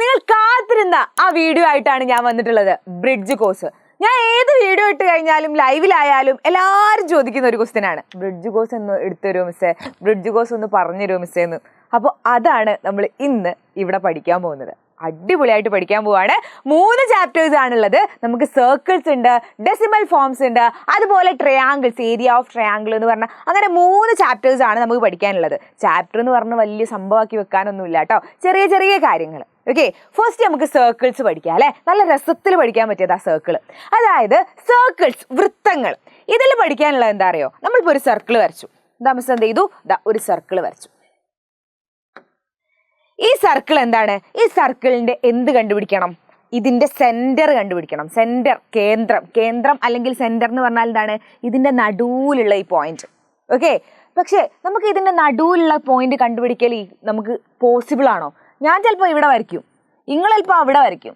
നിങ്ങൾ കാത്തിരുന്ന ആ വീഡിയോ ആയിട്ടാണ് ഞാൻ വന്നിട്ടുള്ളത്. Bridge course. ഞാൻ ഏത് വീഡിയോ ഇട്ട് കഴിഞ്ഞാലും ലൈവിലായാലും എല്ലാവരും ചോദിക്കുന്ന ഒരു ക്വസ്റ്റ്യൻ ആണ്, ബ്രിഡ്ജ് കോഴ്സ് ഒന്ന് എടുത്തു തരുമോ മിസ്സേ, ബ്രിഡ്ജ് കോഴ്സ് ഒന്ന് പറഞ്ഞു തരുമോ മിസ്സേ എന്ന്. അപ്പോൾ അതാണ് നമ്മൾ ഇന്ന് ഇവിടെ പഠിക്കാൻ പോകുന്നത്. അടിപൊളിയായിട്ട് പഠിക്കാൻ പോവാണ്. 3 ചാപ്റ്റേഴ്സ് ആണുള്ളത്. നമുക്ക് സർക്കിൾസ് ഉണ്ട്, ഡെസിമൽ ഫോംസ് ഉണ്ട്, അതുപോലെ ട്രയാങ്കിൾസ്, ഏരിയ ഓഫ് ട്രയാങ്കിൾ എന്ന് പറഞ്ഞാൽ അങ്ങനെ 3 ചാപ്റ്റേഴ്സ് ആണ് നമുക്ക് പഠിക്കാനുള്ളത്. ചാപ്റ്റർ എന്ന് പറഞ്ഞാൽ വലിയ സംഭവമാക്കി വെക്കാനൊന്നുമില്ല കേട്ടോ, ചെറിയ ചെറിയ കാര്യങ്ങൾ. ഓക്കെ, ഫസ്റ്റ് നമുക്ക് സർക്കിൾസ് പഠിക്കാം അല്ലെ. നല്ല രസത്തിൽ പഠിക്കാൻ പറ്റിയതാ സർക്കിൾ. അതായത് സർക്കിൾസ്, വൃത്തങ്ങൾ. ഇതിൽ പഠിക്കാനുള്ളത് എന്താ അറിയോ, നമ്മളിപ്പോൾ ഒരു സർക്കിൾ വരച്ചു. എന്താ മിസ് എന്ത് ചെയ്തു, ഒരു സർക്കിൾ വരച്ചു. ഈ സർക്കിൾ എന്താണ്, ഈ സർക്കിളിന്റെ എന്ത് കണ്ടുപിടിക്കണം, ഇതിന്റെ സെന്റർ കണ്ടുപിടിക്കണം. സെന്റർ, കേന്ദ്രം. കേന്ദ്രം അല്ലെങ്കിൽ സെന്റർ എന്ന് പറഞ്ഞാൽ എന്താണ്, ഇതിന്റെ നടുവിലുള്ള ഈ പോയിന്റ്. ഓക്കെ, പക്ഷേ നമുക്ക് ഇതിന്റെ നടുവിലുള്ള പോയിന്റ് കണ്ടുപിടിക്കൽ നമുക്ക് പോസിബിൾ ആണോ? ഞാൻ ചിലപ്പോൾ ഇവിടെ വരയ്ക്കും, നിങ്ങൾ ചിലപ്പോൾ അവിടെ വരയ്ക്കും,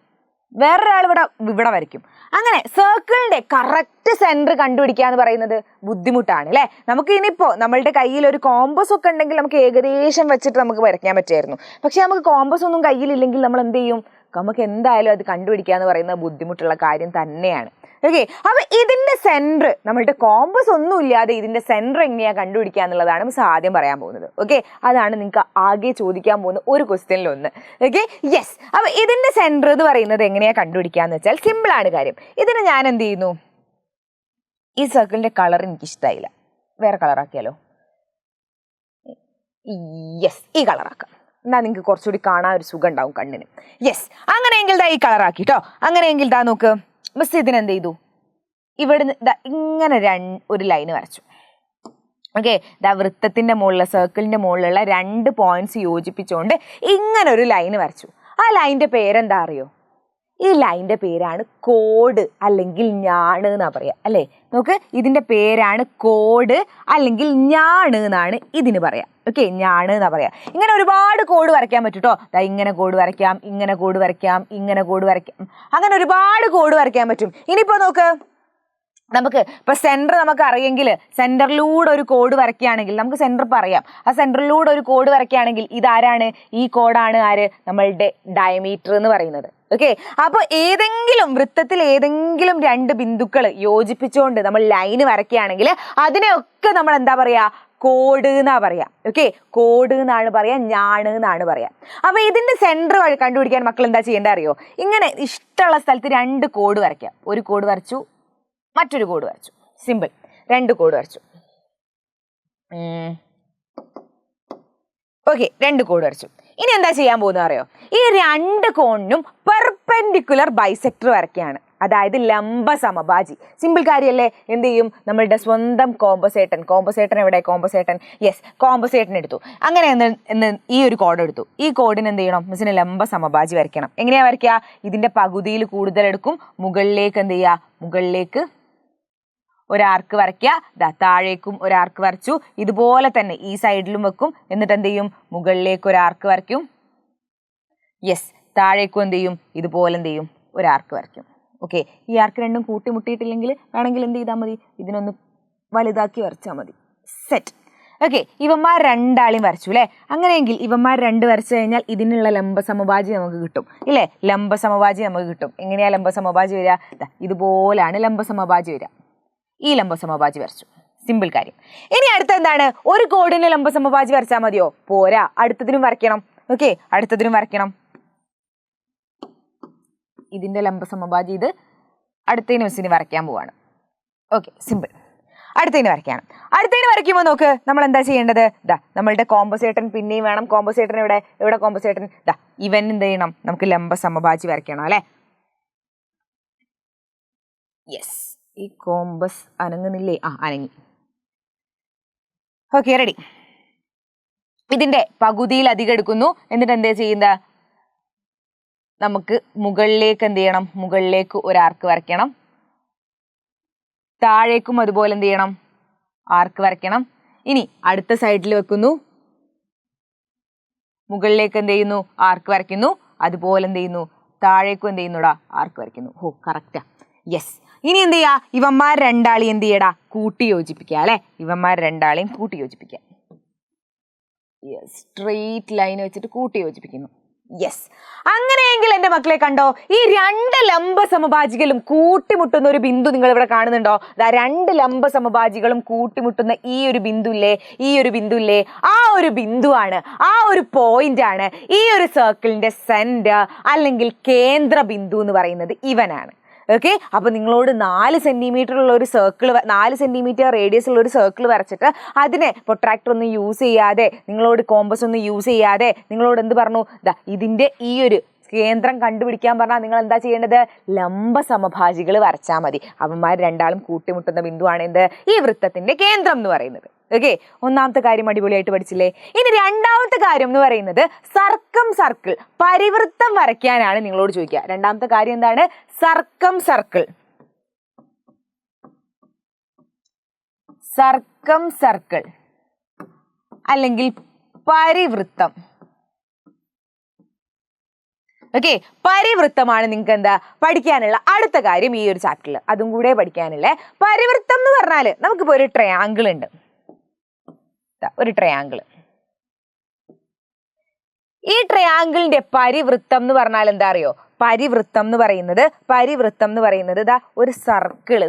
വേറൊരാൾ ഇവിടെ വരയ്ക്കും. അങ്ങനെ സർക്കിളിന്റെ കറക്റ്റ് സെന്റർ കണ്ടുപിടിക്കുക എന്ന് പറയുന്നത് ബുദ്ധിമുട്ടാണ് അല്ലേ. നമുക്ക് ഇനിയിപ്പോൾ നമ്മളുടെ കയ്യിൽ ഒരു കോമ്പസ് ഒക്കെ ഉണ്ടെങ്കിൽ നമുക്ക് ഏകദേശം വെച്ചിട്ട് നമുക്ക് വരയ്ക്കാൻ പറ്റുമായിരുന്നു. പക്ഷെ നമുക്ക് കോമ്പസ് ഒന്നും കയ്യിലില്ലെങ്കിൽ നമ്മൾ എന്ത് ചെയ്യും, നമുക്ക് എന്തായാലും അത് കണ്ടുപിടിക്കുക എന്ന് പറയുന്നത് ബുദ്ധിമുട്ടുള്ള കാര്യം തന്നെയാണ്. ഓക്കെ, അപ്പൊ ഇതിന്റെ സെന്റർ, നമ്മളുടെ കോമ്പസ് ഒന്നും ഇല്ലാതെ ഇതിന്റെ സെന്റർ എങ്ങനെയാ കണ്ടുപിടിക്കുക എന്നുള്ളതാണ് മിസ് ആദ്യം പറയാൻ പോകുന്നത്. ഓക്കെ, അതാണ് നിങ്ങൾക്ക് ആകെ ചോദിക്കാൻ പോകുന്ന ഒരു ക്വസ്റ്റ്യനിലൊന്ന്. Okay, yes. അപ്പൊ ഇതിന്റെ സെന്റർ എന്ന് പറയുന്നത് എങ്ങനെയാ കണ്ടുപിടിക്കുക എന്ന് വെച്ചാൽ സിമ്പിൾ ആണ് കാര്യം. ഇതിന് ഞാൻ എന്ത് ചെയ്യുന്നു, ഈ സർക്കിളിന്റെ കളർ എനിക്ക് ഇഷ്ടമായില്ല, വേറെ കളറാക്കിയാലോ. യെസ്, ഈ കളറാക്കാം. എന്നാൽ നിങ്ങൾക്ക് കുറച്ചുകൂടി കാണാൻ ഒരു സുഖം ഉണ്ടാവും കണ്ണിന്. യെസ്, അങ്ങനെയെങ്കിൽ ഈ കളറാക്കി കേട്ടോ. അങ്ങനെയെങ്കിൽ നോക്ക് മിസ് ഇതിനെന്ത് ചെയ്തു, ഇവിടുന്ന് ഇങ്ങനെ ഒരു ലൈന് വരച്ചു. ഓക്കെ, വൃത്തത്തിന്റെ മുകളിൽ, സർക്കിളിന്റെ മുകളിലുള്ള 2 പോയിന്റ്സ് യോജിപ്പിച്ചുകൊണ്ട് ഇങ്ങനെ ഒരു ലൈന് വരച്ചു. ആ ലൈനിന്റെ പേരെന്താ അറിയോ, ഈ ലൈനിന്റെ പേരാണ് കോഡ് അല്ലെങ്കിൽ ഞാണ് എന്നാ പറയാ അല്ലേ. നോക്ക്, ഇതിന്റെ പേരാണ് കോഡ് അല്ലെങ്കിൽ ഞാണ് എന്നാണ് ഇതിന് പറയാം. ഓക്കെ, ഞാണ് എന്നാ പറയാ. ഇങ്ങനെ ഒരുപാട് കോഡ് വരയ്ക്കാൻ പറ്റും കേട്ടോ. ഇങ്ങനെ കോഡ് വരയ്ക്കാം, ഇങ്ങനെ കോഡ് വരയ്ക്കാം, ഇങ്ങനെ കോഡ് വരയ്ക്കാം, അങ്ങനെ ഒരുപാട് കോഡ് വരയ്ക്കാൻ പറ്റും. ഇനിയിപ്പോ നോക്ക്, നമുക്ക് ഇപ്പൊ സെന്റർ നമുക്ക് അറിയെങ്കിൽ സെന്ററിലൂടെ ഒരു കോഡ് വരയ്ക്കുകയാണെങ്കിൽ നമുക്ക് സെന്റർ പറയാം. ആ സെന്ററിലൂടെ ഒരു കോഡ് വരയ്ക്കുകയാണെങ്കിൽ ഇതാരാണ്, ഈ കോഡാണ് ആര്, നമ്മളുടെ ഡയമീറ്റർ എന്ന് പറയുന്നത്. ഓക്കെ, അപ്പൊ ഏതെങ്കിലും വൃത്തത്തിൽ ഏതെങ്കിലും 2 ബിന്ദുക്കൾ യോജിപ്പിച്ചുകൊണ്ട് നമ്മൾ ലൈന് വരയ്ക്കുകയാണെങ്കിൽ അതിനെയൊക്കെ നമ്മൾ എന്താ പറയാ, കോഡ് എന്നാ പറയാ. ഓക്കെ, കോഡ് എന്നാണ് പറയാ, ഞാണ് എന്നാണ് പറയാ. അപ്പൊ ഇതിന്റെ സെന്റർ കണ്ടുപിടിക്കാൻ മക്കൾ എന്താ ചെയ്യേണ്ട അറിയോ, ഇങ്ങനെ ഇഷ്ടമുള്ള സ്ഥലത്ത് 2 കോഡ് വരയ്ക്കാം. ഒരു കോഡ് വരച്ചു, മറ്റൊരു കോഡ് വരച്ചു. സിമ്പിൾ, 2 കോഡ് വരച്ചു. ഓക്കെ, 2 കോഡ് വരച്ചു. ഇനി എന്താ ചെയ്യാൻ പോകുന്നത് അറിയോ, ഈ 2 കോണിനും പെർപെൻഡിക്കുലർ ബൈസെക്ടർ വരയ്ക്കുകയാണ്. അതായത് ലംബ സമഭാജി. സിമ്പിൾ കാര്യമല്ലേ. എന്ത് ചെയ്യും, നമ്മളുടെ സ്വന്തം കോമ്പസേട്ടൻ എവിടെ, കോമ്പസേട്ടൻ, യെസ്, കോമ്പസേട്ടൻ എടുത്തു. അങ്ങനെ ഈ ഒരു കോഡ് എടുത്തു. ഈ കോഡിന് എന്ത് ചെയ്യണം, മിസ്സിന് ലംബ സമഭാജി വരയ്ക്കണം. എങ്ങനെയാ വരയ്ക്കുക, ഇതിന്റെ പകുതിയിൽ കൂടുതൽ എടുക്കും, മുകളിലേക്ക് എന്ത് ചെയ്യുക, മുകളിലേക്ക് ഒരാർക്ക് വരയ്ക്കുക. താഴേക്കും ഒരാർക്ക് വരച്ചു. ഇതുപോലെ തന്നെ ഈ സൈഡിലും വെക്കും. എന്നിട്ട് എന്ത് ചെയ്യും, മുകളിലേക്ക് ഒരാർക്ക് വരയ്ക്കും. യെസ്, താഴേക്കും എന്ത് ചെയ്യും, ഇതുപോലെ എന്ത് ചെയ്യും, ഒരാർക്ക് വരയ്ക്കും. ഓക്കെ, ഈ ആർക്ക് രണ്ടും കൂട്ടിമുട്ടിയിട്ടില്ലെങ്കിൽ വേണമെങ്കിൽ എന്ത് ചെയ്താൽ മതി, ഇതിനൊന്ന് വലുതാക്കി വരച്ചാൽ മതി. സെറ്റ്. ഓക്കെ, ഇവന്മാർ 2 ആളെയും വരച്ചു അല്ലേ. അങ്ങനെയെങ്കിൽ ഇവന്മാർ 2 വരച്ചു കഴിഞ്ഞാൽ ഇതിനുള്ള ലംബ സമഭാജി നമുക്ക് കിട്ടും ഇല്ലേ. ലംബ സമഭാജി നമുക്ക് കിട്ടും. എങ്ങനെയാ ലംബ സമഭാജി വരിക, ഇതുപോലാണ് ലംബ സമഭാജി വരിക. ഈ ലംബ സമഭാജി വരച്ചു. സിമ്പിൾ കാര്യം. ഇനി അടുത്ത എന്താണ്, ഒരു കോഡിന് ലംബ സമഭാജി വരച്ചാൽ മതിയോ, പോരാ, അടുത്തതിനും വരയ്ക്കണം. ഓക്കെ, അടുത്തതിനും വരയ്ക്കണം. ഇതിന്റെ ലംബ സമഭാജി ഇത്, അടുത്തതിന് മിസ്സിന് വരയ്ക്കാൻ പോവാണ്. Okay, simple. അടുത്തതിന് വരയ്ക്കാണ്. അടുത്തതിന് വരയ്ക്കുമ്പോൾ നോക്ക്, നമ്മൾ എന്താ ചെയ്യേണ്ടത്, നമ്മളുടെ കോമ്പസേട്ടൻ പിന്നെയും വേണം. കോമ്പസേട്ടൻ എവിടെ കോമ്പസേട്ടൻ, ഇവൻ എന്ത് ചെയ്യണം, നമുക്ക് ലംബ സമഭാജി വരയ്ക്കണം അല്ലെ. യെസ്, ഈ കോമ്പസ് അനങ്ങുന്നില്ലേ, അനങ്ങി. Okay, ready. ഇതിന്റെ പകുതിയിൽ അധികം എടുക്കുന്നു. എന്നിട്ട് എന്താ ചെയ്യുന്നത്, നമുക്ക് മുകളിലേക്ക് എന്ത് ചെയ്യണം, മുകളിലേക്ക് ഒരാർക്ക് വരയ്ക്കണം. താഴേക്കും അതുപോലെ എന്ത് ചെയ്യണം, ആർക്ക് വരയ്ക്കണം. ഇനി അടുത്ത സൈഡിൽ വെക്കുന്നു, മുകളിലേക്ക് എന്ത് ചെയ്യുന്നു, ആർക്ക് വരയ്ക്കുന്നു. അതുപോലെ എന്ത് ചെയ്യുന്നു, താഴേക്കും എന്ത് ചെയ്യുന്നുടാ, ആർക്ക് വരയ്ക്കുന്നു. കറക്റ്റാ. യെസ്. ഇനി എന്ത് ചെയ്യാ, ഇവന്മാർ 2 ആളെയും എന്ത് ചെയ്യടാ, കൂട്ടി യോജിപ്പിക്കുക അല്ലെ. ഇവന്മാർ 2 ആളെയും കൂട്ടി യോജിപ്പിക്കുക. സ്ട്രെയിറ്റ് ലൈൻ വെച്ചിട്ട് കൂട്ടി യോജിപ്പിക്കുന്നു. യെസ്. അങ്ങനെയെങ്കിൽ എന്റെ മക്കളെ കണ്ടോ, ഈ രണ്ട് ലംബ സമഭാജികളും കൂട്ടിമുട്ടുന്ന ഒരു ബിന്ദു നിങ്ങൾ ഇവിടെ കാണുന്നുണ്ടോ? രണ്ട് ലംബ സമഭാജികളും കൂട്ടിമുട്ടുന്ന ഈ ഒരു ബിന്ദു ഇല്ലേ, ആ ഒരു ബിന്ദുവാണ്, ആ ഒരു പോയിന്റ് ആണ് ഈ ഒരു സർക്കിളിന്റെ സെന്റർ അല്ലെങ്കിൽ കേന്ദ്ര ബിന്ദു എന്ന് പറയുന്നത് ഇവനാണ്. ഓക്കെ, അപ്പൊ നിങ്ങളോട് 4 സെന്റിമീറ്റർ ഉള്ള ഒരു സർക്കിൾ, 4 സെന്റിമീറ്റർ റേഡിയസ് ഉള്ള ഒരു സർക്കിൾ വരച്ചിട്ട് അതിനെ പ്രൊട്രാക്ടർ ഒന്നും യൂസ് ചെയ്യാതെ, നിങ്ങളോട് കോമ്പസ് ഒന്നും യൂസ് ചെയ്യാതെ നിങ്ങളോട് എന്ത് പറഞ്ഞു, ഇതിന്റെ ഈ ഒരു കേന്ദ്രം കണ്ടുപിടിക്കാൻ പറഞ്ഞാൽ നിങ്ങൾ എന്താ ചെയ്യേണ്ടത്? ലംബ സമഭാജികൾ വരച്ചാൽ മതി. അവന്മാർ രണ്ടാളും കൂട്ടിമുട്ടുന്ന ബിന്ദുവാണ് എന്ത്? ഈ വൃത്തത്തിന്റെ കേന്ദ്രം എന്ന് പറയുന്നത്. ഓക്കെ, ഒന്നാമത്തെ കാര്യം അടിപൊളിയായിട്ട് പഠിച്ചില്ലേ? ഇനി രണ്ടാമത്തെ കാര്യം എന്ന് പറയുന്നത് സർക്കം സർക്കിൾ, പരിവൃത്തം വരയ്ക്കാനാണ് നിങ്ങളോട് ചോദിക്കുക. രണ്ടാമത്തെ കാര്യം എന്താണ്? സർക്കം സർക്കിൾ. സർക്കം സർക്കിൾ അല്ലെങ്കിൽ പരിവൃത്തം. ഓക്കെ, പരിവൃത്തമാണ് നിങ്ങൾക്ക് എന്താ പഠിക്കാനുള്ള അടുത്ത കാര്യം ഈ ഒരു ചാപ്റ്ററിൽ. അതും കൂടെ പഠിക്കാനുള്ളേ. പരിവൃത്തം എന്ന് പറഞ്ഞാല് നമുക്കിപ്പോ ഒരു ട്രയാങ്കിൾ ഉണ്ട്, ഒരു ട്രയാങ്കിൾ. ഈ ട്രയാങ്കിളിന്റെ പരിവൃത്തം എന്ന് പറഞ്ഞാൽ എന്താ അറിയോ? പരിവൃത്തം എന്ന് പറയുന്നത് ഇതാ ഒരു സർക്കിൾ,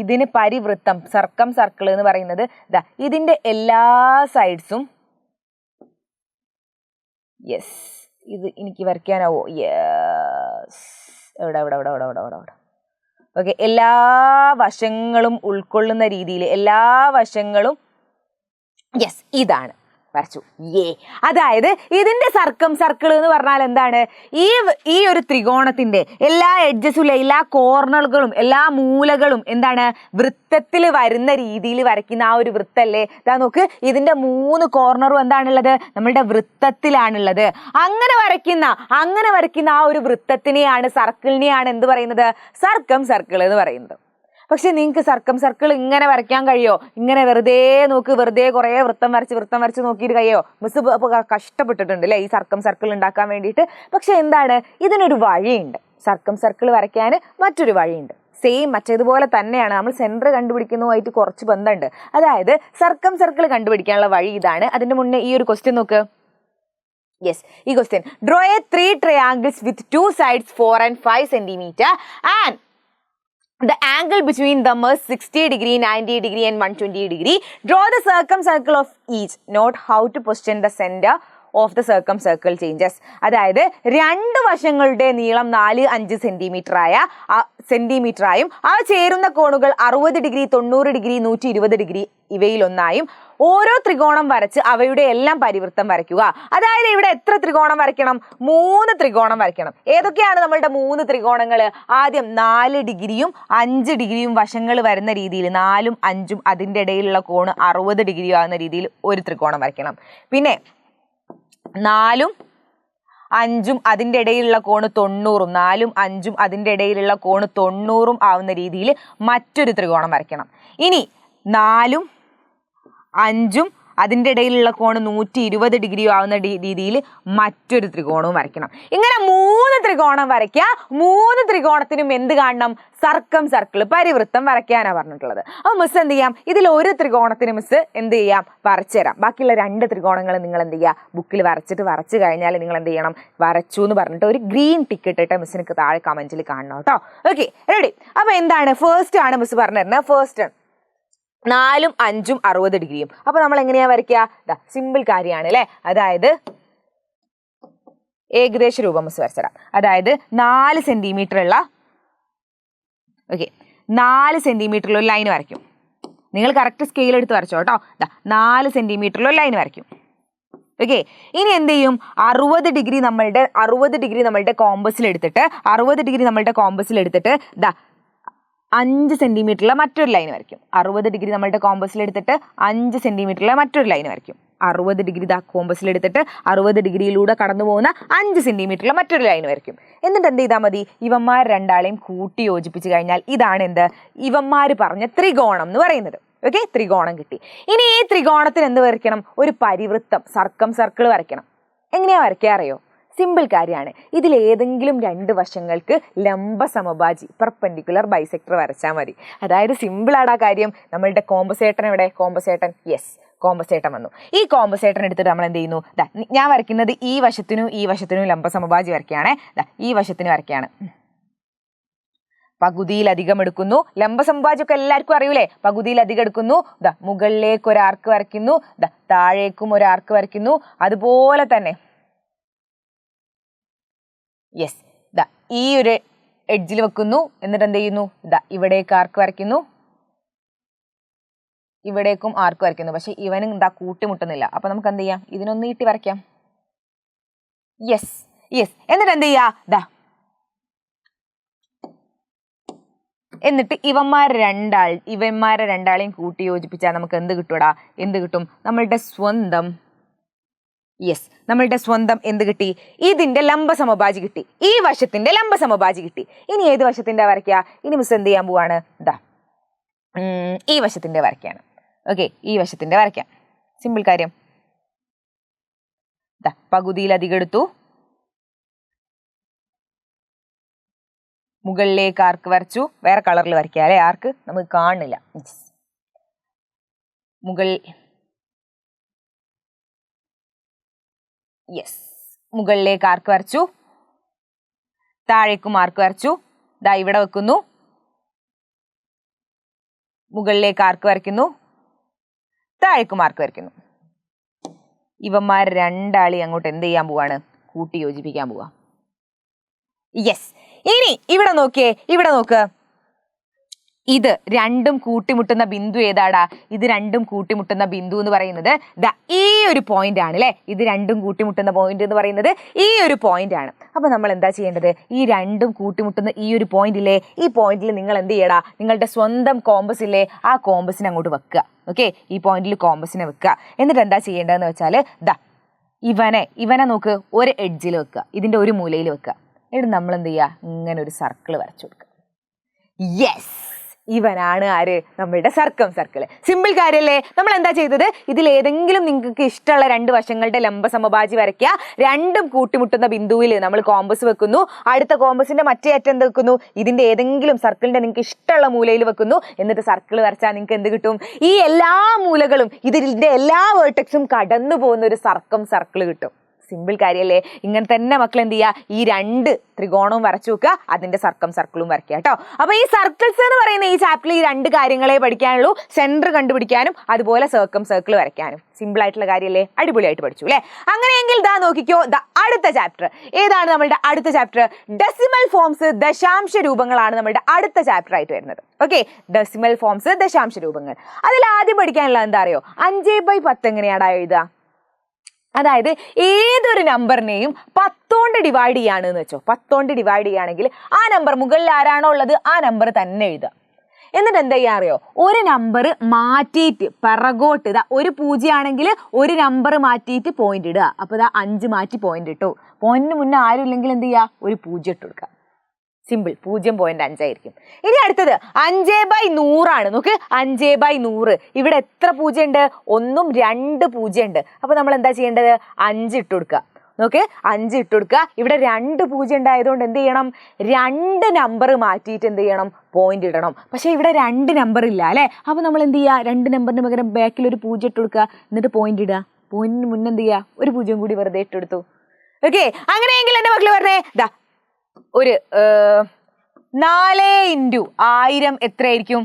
ഇതിന് പരിവൃത്തം, സർക്കം സർക്കിൾ എന്ന് പറയുന്നത് ഇതിന്റെ എല്ലാ സൈഡ്സും, യെസ്, ഇത് എനിക്ക് വരയ്ക്കാനാവോ? യെസ്, എവിടെ ഓക്കെ, എല്ലാ വശങ്ങളും ഉൾക്കൊള്ളുന്ന രീതിയിൽ, എല്ലാ വശങ്ങളും, യെസ്, ഇതാണ് വരച്ചു. അതായത് ഇതിന്റെ സർക്കം സർക്കിൾ എന്ന് പറഞ്ഞാൽ എന്താണ്? ഈ ഒരു ത്രികോണത്തിന്റെ എല്ലാ എഡ്ജസും, എല്ലാ കോർണറുകളും, എല്ലാ മൂലകളും എന്താണ്? വൃത്തത്തിൽ വരുന്ന രീതിയിൽ വരയ്ക്കുന്ന ആ ഒരു വൃത്തല്ലേ? ഇതാ നോക്ക്, ഇതിന്റെ 3 കോർണറും എന്താണുള്ളത്? നമ്മളുടെ വൃത്തത്തിലാണുള്ളത്. അങ്ങനെ വരയ്ക്കുന്ന ആ ഒരു വൃത്തത്തിനെയാണ്, സർക്കിളിനെയാണ് എന്ത് പറയുന്നത്? സർക്കം സർക്കിൾ എന്ന് പറയുന്നത്. പക്ഷെ നിങ്ങൾക്ക് സർക്കം സർക്കിൾ ഇങ്ങനെ വരയ്ക്കാൻ കഴിയോ? ഇങ്ങനെ വെറുതെ നോക്ക്, വെറുതെ കുറേ വൃത്തം വരച്ച് നോക്കിയിട്ട് കഴിയോ? മിസ് കഷ്ടപ്പെട്ടിട്ടുണ്ട് അല്ലേ ഈ സർക്കം സർക്കിൾ ഉണ്ടാക്കാൻ വേണ്ടിയിട്ട്. പക്ഷെ എന്താണ്, ഇതിനൊരു വഴിയുണ്ട്. സർക്കം സർക്കിൾ വരയ്ക്കാൻ മറ്റൊരു വഴിയുണ്ട്. സെയിം മറ്റേതുപോലെ തന്നെയാണ്, നമ്മൾ സെന്റർ കണ്ടുപിടിക്കുന്നതുമായിട്ട് കുറച്ച് ബന്ധമുണ്ട്. അതായത് സർക്കം സർക്കിൾ കണ്ടുപിടിക്കാനുള്ള വഴി ഇതാണ്. അതിന്റെ മുന്നേ ഈ ഒരു ക്വസ്റ്റ്യൻ നോക്ക്. യെസ്, ഈ question, draw A 3 triangles with 2 sides 4 and 5 centimeter and the angle between them is 60 degree, 90 degree and 120 degree. Draw the circumcircle of each. Note how to position the center of the circum circle changes. അതായത് രണ്ട് വശങ്ങളുടെ നീളം 4-5 സെന്റിമീറ്ററായും അവ ചേരുന്ന കോണുകൾ 60 degree, 90 degree, 120 degree ഇവയിലൊന്നായും ഓരോ ത്രികോണം വരച്ച് അവയുടെ എല്ലാം പരിവൃത്തം വരയ്ക്കുക. അതായത് ഇവിടെ എത്ര ത്രികോണം വരയ്ക്കണം? 3 ത്രികോണം വരയ്ക്കണം. ഏതൊക്കെയാണ് നമ്മളുടെ 3 ത്രികോണങ്ങൾ? ആദ്യം 4 ഡിഗ്രിയും 5 ഡിഗ്രിയും വശങ്ങൾ വരുന്ന രീതിയിൽ, 4ഉം 5ഉം അതിൻ്റെ ഇടയിലുള്ള കോണ് 60 ഡിഗ്രി ആകുന്ന രീതിയിൽ ഒരു ത്രികോണം വരയ്ക്കണം. പിന്നെ 4ഉം 5ഉം അതിൻ്റെ ഇടയിലുള്ള കോണ് 90ഉം, 4ഉം 5ഉം അതിൻ്റെ ഇടയിലുള്ള കോണ് 90ഉം ആവുന്ന രീതിയിൽ മറ്റൊരു ത്രികോണം വരയ്ക്കണം. ഇനി 4ഉം 5ഉം അതിൻ്റെ ഇടയിലുള്ള കോണ് 120 ഡിഗ്രി ആവുന്ന രീതിയിൽ മറ്റൊരു ത്രികോണവും വരയ്ക്കണം. ഇങ്ങനെ 3 ത്രികോണം വരയ്ക്കുക. 3 ത്രികോണത്തിനും എന്ത് കാണണം? സർക്കം സർക്കിൾ, പരിവൃത്തം വരയ്ക്കാനാണ് പറഞ്ഞിട്ടുള്ളത്. അപ്പോൾ മിസ് എന്ത് ചെയ്യാം? ഇതിൽ ഒരു ത്രികോണത്തിന് മിസ് എന്ത് ചെയ്യാം? വരച്ചു തരാം. ബാക്കിയുള്ള 2 ത്രികോണങ്ങൾ നിങ്ങൾ എന്ത് ചെയ്യുക? ബുക്കിൽ വരച്ചു കഴിഞ്ഞാൽ നിങ്ങൾ എന്ത് ചെയ്യണം? വരച്ചു എന്ന് പറഞ്ഞിട്ട് ഒരു ഗ്രീൻ ടിക്ക് ഇട്ടിട്ട് മിസ്സിന് താഴെ കമന്റിൽ കാണണം കേട്ടോ. Okay, ready? അപ്പോൾ എന്താണ് ഫസ്റ്റ് ആണ് മിസ് പറഞ്ഞു തരുന്നത്. ഫസ്റ്റ് 4ഉം 5ഉം 60 ഡിഗ്രിയും. അപ്പൊ നമ്മൾ എങ്ങനെയാ വരയ്ക്കുക? സിമ്പിൾ കാര്യമാണ് അല്ലെ. അതായത് ഏകദേശ രൂപം മിസ് വരച്ചിടാം. അതായത് 4 സെന്റിമീറ്റർ ഉള്ള 4 സെന്റിമീറ്ററിൽ ഒരു ലൈൻ വരയ്ക്കും. നിങ്ങൾ കറക്റ്റ് സ്കെയിൽ എടുത്ത് വരച്ചോ കേട്ടോ. 4 സെന്റിമീറ്ററിൽ ഒരു ലൈൻ വരയ്ക്കും. ഓക്കെ, ഇനി എന്ത് ചെയ്യും? 60 ഡിഗ്രി നമ്മളുടെ കോമ്പസിൽ എടുത്തിട്ട് 5 സെന്റിമീറ്ററിലെ മറ്റൊരു ലൈൻ വരയ്ക്കും. 60 ഡിഗ്രി നമ്മളുടെ കോമ്പസിൽ എടുത്തിട്ട് 5 സെന്റിമീറ്ററിലെ മറ്റൊരു ലൈൻ വരയ്ക്കും. 60 ഡിഗ്രി കോമ്പസിൽ എടുത്തിട്ട് 60 ഡിഗ്രിയിലൂടെ കടന്നു പോകുന്ന 5 സെന്റിമീറ്ററിലെ മറ്റൊരു ലൈൻ വരയ്ക്കും. എന്നിട്ട് എന്ത് ചെയ്താൽ മതി? ഇവന്മാർ രണ്ടാളെയും കൂട്ടി യോജിപ്പിച്ച് കഴിഞ്ഞാൽ ഇതാണ് എന്ത്? ഇവന്മാർ പറഞ്ഞ ത്രികോണം എന്ന് പറയുന്നത്. ഓക്കെ, ത്രികോണം കിട്ടി. ഇനി ഈ ത്രികോണത്തിന് എന്ത് വരയ്ക്കണം? ഒരു പരിവൃത്തം, സർക്കം സർക്കിൾ വരയ്ക്കണം. എങ്ങനെയാ വരയ്ക്കുക അറിയോ? സിമ്പിൾ കാര്യമാണ്. ഇതിൽ ഏതെങ്കിലും രണ്ട് വശങ്ങൾക്ക് ലംബ സമഭാജി പെർപെൻഡിക്കുലർ ബൈസെക്ടർ വരച്ചാൽ മതി. അതായത് സിമ്പിളാണ് ആ കാര്യം. നമ്മളുടെ കോമ്പസേട്ടൻ എവിടെ? കോമ്പസേട്ടൻ, യെസ്, കോമ്പസേട്ടൻ വന്നു. ഈ കോമ്പസേട്ടൻ എടുത്തിട്ട് നമ്മൾ എന്ത് ചെയ്യുന്നു? ഞാൻ വരയ്ക്കുന്നത് ഈ വശത്തിനും ലംബ സമഭാജി വരയ്ക്കുകയാണേ. ഈ വശത്തിന് വരയ്ക്കുകയാണ്. പകുതിയിലധികം എടുക്കുന്നു. ലംബ സമഭാജിയൊക്കെ എല്ലാവർക്കും അറിയൂലേ? പകുതിയിലധികം എടുക്കുന്നു. മുകളിലേക്ക് ഒരു ആർക്ക് വരയ്ക്കുന്നു. താഴേക്കും ഒരു ആർക്ക് വരയ്ക്കുന്നു. അതുപോലെ തന്നെ യെസ്, ഈ ഒരു എഡ്ജിൽ വെക്കുന്നു. എന്നിട്ട് എന്ത് ചെയ്യുന്നു? ഇവിടേക്ക് ആർക്ക് വരയ്ക്കുന്നു, ഇവിടേക്കും ആർക്ക് വരയ്ക്കുന്നു. പക്ഷെ ഇവനും കൂട്ടിമുട്ടുന്നില്ല. അപ്പൊ നമുക്ക് എന്ത് ചെയ്യാം? ഇതിനൊന്ന് നീട്ടി വരയ്ക്കാം. Yes yes. എന്നിട്ട് എന്ത് ചെയ്യാ? എന്നിട്ട് ഇവന്മാരെ രണ്ടാളെയും കൂട്ടി യോജിപ്പിച്ചാൽ നമുക്ക് എന്ത് കിട്ടൂടാ? എന്ത് കിട്ടും? നമ്മളുടെ സ്വന്തം, യെസ്, നമ്മളുടെ സ്വന്തം എന്ത് കിട്ടി? ഇതിന്റെ ലംബ സമഭാജി കിട്ടി. ഈ വശത്തിന്റെ ലംബ സമഭാജി കിട്ടി. ഇനി ഏത് വശത്തിന്റെ വരയ്ക്കുക? ഇനി മിസ് എന്ത് ചെയ്യാൻ പോവാണ്? ഈ വശത്തിന്റെ വരയ്ക്കാണ്. ഓക്കെ, ഈ വശത്തിന്റെ വരയ്ക്കാം. സിമ്പിൾ കാര്യം. പകുതിയിലധികം എടുത്തു. മുകളിലേക്ക് ആർക്ക് വരച്ചു. വേറെ കളറിൽ വരയ്ക്കുക അല്ലെ? ആർക്ക് നമുക്ക് കാണുന്നില്ല. മുകളിലേക്ക് ആർക്ക് വരച്ചു. താഴേക്കും ആർക്ക് വരച്ചു. ഇവിടെ വെക്കുന്നു. മുകളിലേക്ക് ആർക്ക് വരയ്ക്കുന്നു. താഴേക്കും ആർക്ക് വരയ്ക്കുന്നു. ഇവന്മാർ രണ്ടാളി അങ്ങോട്ട് എന്ത് ചെയ്യാൻ പോവാണ്? കൂട്ടി യോജിപ്പിക്കാൻ പോവാ. യെസ്. ഇനി ഇവിടെ നോക്ക്. ഇത് രണ്ടും കൂട്ടിമുട്ടുന്ന ബിന്ദു ഏതാടാ? ഇത് രണ്ടും കൂട്ടിമുട്ടുന്ന ബിന്ദു എന്ന് പറയുന്നത് ഈ ഒരു പോയിന്റ് ആണ് അല്ലെ? ഇത് രണ്ടും കൂട്ടിമുട്ടുന്ന പോയിന്റ് എന്ന് പറയുന്നത് ഈ ഒരു പോയിന്റ് ആണ്. അപ്പൊ നമ്മൾ എന്താ ചെയ്യേണ്ടത്? ഈ രണ്ടും കൂട്ടിമുട്ടുന്ന ഈ ഒരു പോയിന്റ് ഇല്ലേ, ഈ പോയിന്റിൽ നിങ്ങൾ എന്ത് ചെയ്യടാ? നിങ്ങളുടെ സ്വന്തം കോമ്പസ് ഇല്ലേ, ആ കോമ്പസിനെ അങ്ങോട്ട് വെക്കുക. ഓക്കെ, ഈ പോയിന്റിൽ കോമ്പസിനെ വെക്കുക. എന്നിട്ട് എന്താ ചെയ്യേണ്ടതെന്ന് വെച്ചാൽ ഇവനെ നോക്ക്, ഒരു എഡ്ജിൽ വെക്കുക, ഇതിന്റെ ഒരു മൂലയിൽ വെക്കുക. എന്നിട്ട് നമ്മൾ എന്ത് ചെയ്യുക? ഇങ്ങനെ ഒരു സർക്കിൾ വരച്ചു കൊടുക്കുക. യെസ്, ഇവനാണ് ആര്? നമ്മളുടെ സർക്കിൾ. സിമ്പിൾ കാര്യല്ലേ? നമ്മൾ എന്താ ചെയ്തത്? ഇതിൽ ഏതെങ്കിലും നിങ്ങൾക്ക് ഇഷ്ടമുള്ള രണ്ട് വശങ്ങളുടെ ലംബ സമഭാജി വരയ്ക്കുക. രണ്ടും കൂട്ടിമുട്ടുന്ന ബിന്ദുവിൽ നമ്മൾ കോമ്പസ് വെക്കുന്നു. അടുത്ത കോമ്പസിന്റെ മറ്റേ അറ്റം എന്ത് വെക്കുന്നു? ഇതിന്റെ ഏതെങ്കിലും സർക്കിളിന്റെ നിങ്ങൾക്ക് ഇഷ്ടമുള്ള മൂലയിൽ വെക്കുന്നു. എന്നിട്ട് സർക്കിൾ വരച്ചാൽ നിങ്ങൾക്ക് എന്ത് കിട്ടും? ഈ എല്ലാ മൂലകളും ഇതിന്റെ എല്ലാ വേർട്ടെക്സും കടന്നു പോകുന്ന ഒരു സർക്കിൾ കിട്ടും. സിമ്പിൾ കാര്യല്ലേ? ഇങ്ങനെ തന്നെ മക്കൾ എന്ത് ചെയ്യുക? ഈ രണ്ട് ത്രികോണവും വരച്ചു വെക്കുക, അതിന്റെ സർക്കിളും വരയ്ക്കുക കേട്ടോ. അപ്പൊ ഈ സർക്കിൾസ് എന്ന് പറയുന്ന ഈ ചാപ്റ്ററിൽ ഈ രണ്ട് കാര്യങ്ങളെ പഠിക്കാനുള്ളൂ. സെന്റർ കണ്ടുപിടിക്കാനും അതുപോലെ സർക്കിൾ വരയ്ക്കാനും. സിമ്പിൾ ആയിട്ടുള്ള കാര്യല്ലേ? അടിപൊളിയായിട്ട് പഠിച്ചു അല്ലേ? അങ്ങനെയെങ്കിൽ നോക്കിക്കോ, അടുത്ത ചാപ്റ്റർ ഏതാണ്? നമ്മളുടെ അടുത്ത ചാപ്റ്റർ ഡെസിമൽ ഫോംസ്, ദശാംശ രൂപങ്ങളാണ് നമ്മളുടെ അടുത്ത ചാപ്റ്റർ ആയിട്ട് വരുന്നത്. ഓക്കെ, ഡെസിമൽ ഫോംസ്, ദശാംശ രൂപങ്ങൾ. അതിൽ ആദ്യം പഠിക്കാനുള്ള എന്താ അറിയോ? 5/10 എങ്ങനെയാടാ എഴുതുക? അതായത് ഏതൊരു നമ്പറിനെയും 10 കൊണ്ട് ഡിവൈഡ് ചെയ്യാണെന്ന് വെച്ചോ. 10 കൊണ്ട് ഡിവൈഡ് ചെയ്യുകയാണെങ്കിൽ ആ നമ്പർ മുകളിൽ ആരാണോ ഉള്ളത് ആ നമ്പർ തന്നെ എഴുതുക. എന്നിട്ട് എന്താ ചെയ്യാ അറിയോ? ഒരു നമ്പർ മാറ്റിയിട്ട് പിറകോട്ട്, ഒരു 0 ആണെങ്കിൽ ഒരു നമ്പർ മാറ്റിയിട്ട് പോയിന്റ് ഇടുക. അപ്പൊ 5 മാറ്റി പോയിന്റ് ഇട്ടു. പോയിന്റിന് മുന്നേ ആരും ഇല്ലെങ്കിൽ എന്ത് ചെയ്യുക? ഒരു 0 ഇട്ട് കൊടുക്കുക. സിമ്പിൾ, 0.5 ആയിരിക്കും. ഇനി അടുത്തത് 5/100 ആണ്. നോക്ക്, 5/100. ഇവിടെ എത്ര 0 ഉണ്ട്? 1ഉം 2 0 ഉണ്ട്. അപ്പൊ നമ്മൾ എന്താ ചെയ്യേണ്ടത്? 5 ഇട്ട് കൊടുക്കുക. നോക്ക്, 5 ഇട്ട് കൊടുക്കുക. ഇവിടെ 2 0 ഉണ്ടായതുകൊണ്ട് എന്ത് ചെയ്യണം? 2 നമ്പർ മാറ്റിയിട്ട് എന്ത് ചെയ്യണം? പോയിന്റ് ഇടണം. പക്ഷെ ഇവിടെ 2 നമ്പർ ഇല്ല അല്ലെ? അപ്പൊ നമ്മൾ എന്ത് ചെയ്യുക? 2 നമ്പറിന് പകരം ബാക്കിൽ ഒരു 0 ഇട്ട് കൊടുക്കുക. എന്നിട്ട് പോയിന്റ് ഇടുക. പോയിന്റിന് മുന്നേ എന്ത് ചെയ്യുക? ഒരു 0 കൂടി വെറുതെ ഇട്ടെടുത്തു. ഓക്കെ, അങ്ങനെയെങ്കിൽ എന്റെ മക്കള് പറഞ്ഞേ, ഒരു 4 × 1000 എത്രയായിരിക്കും?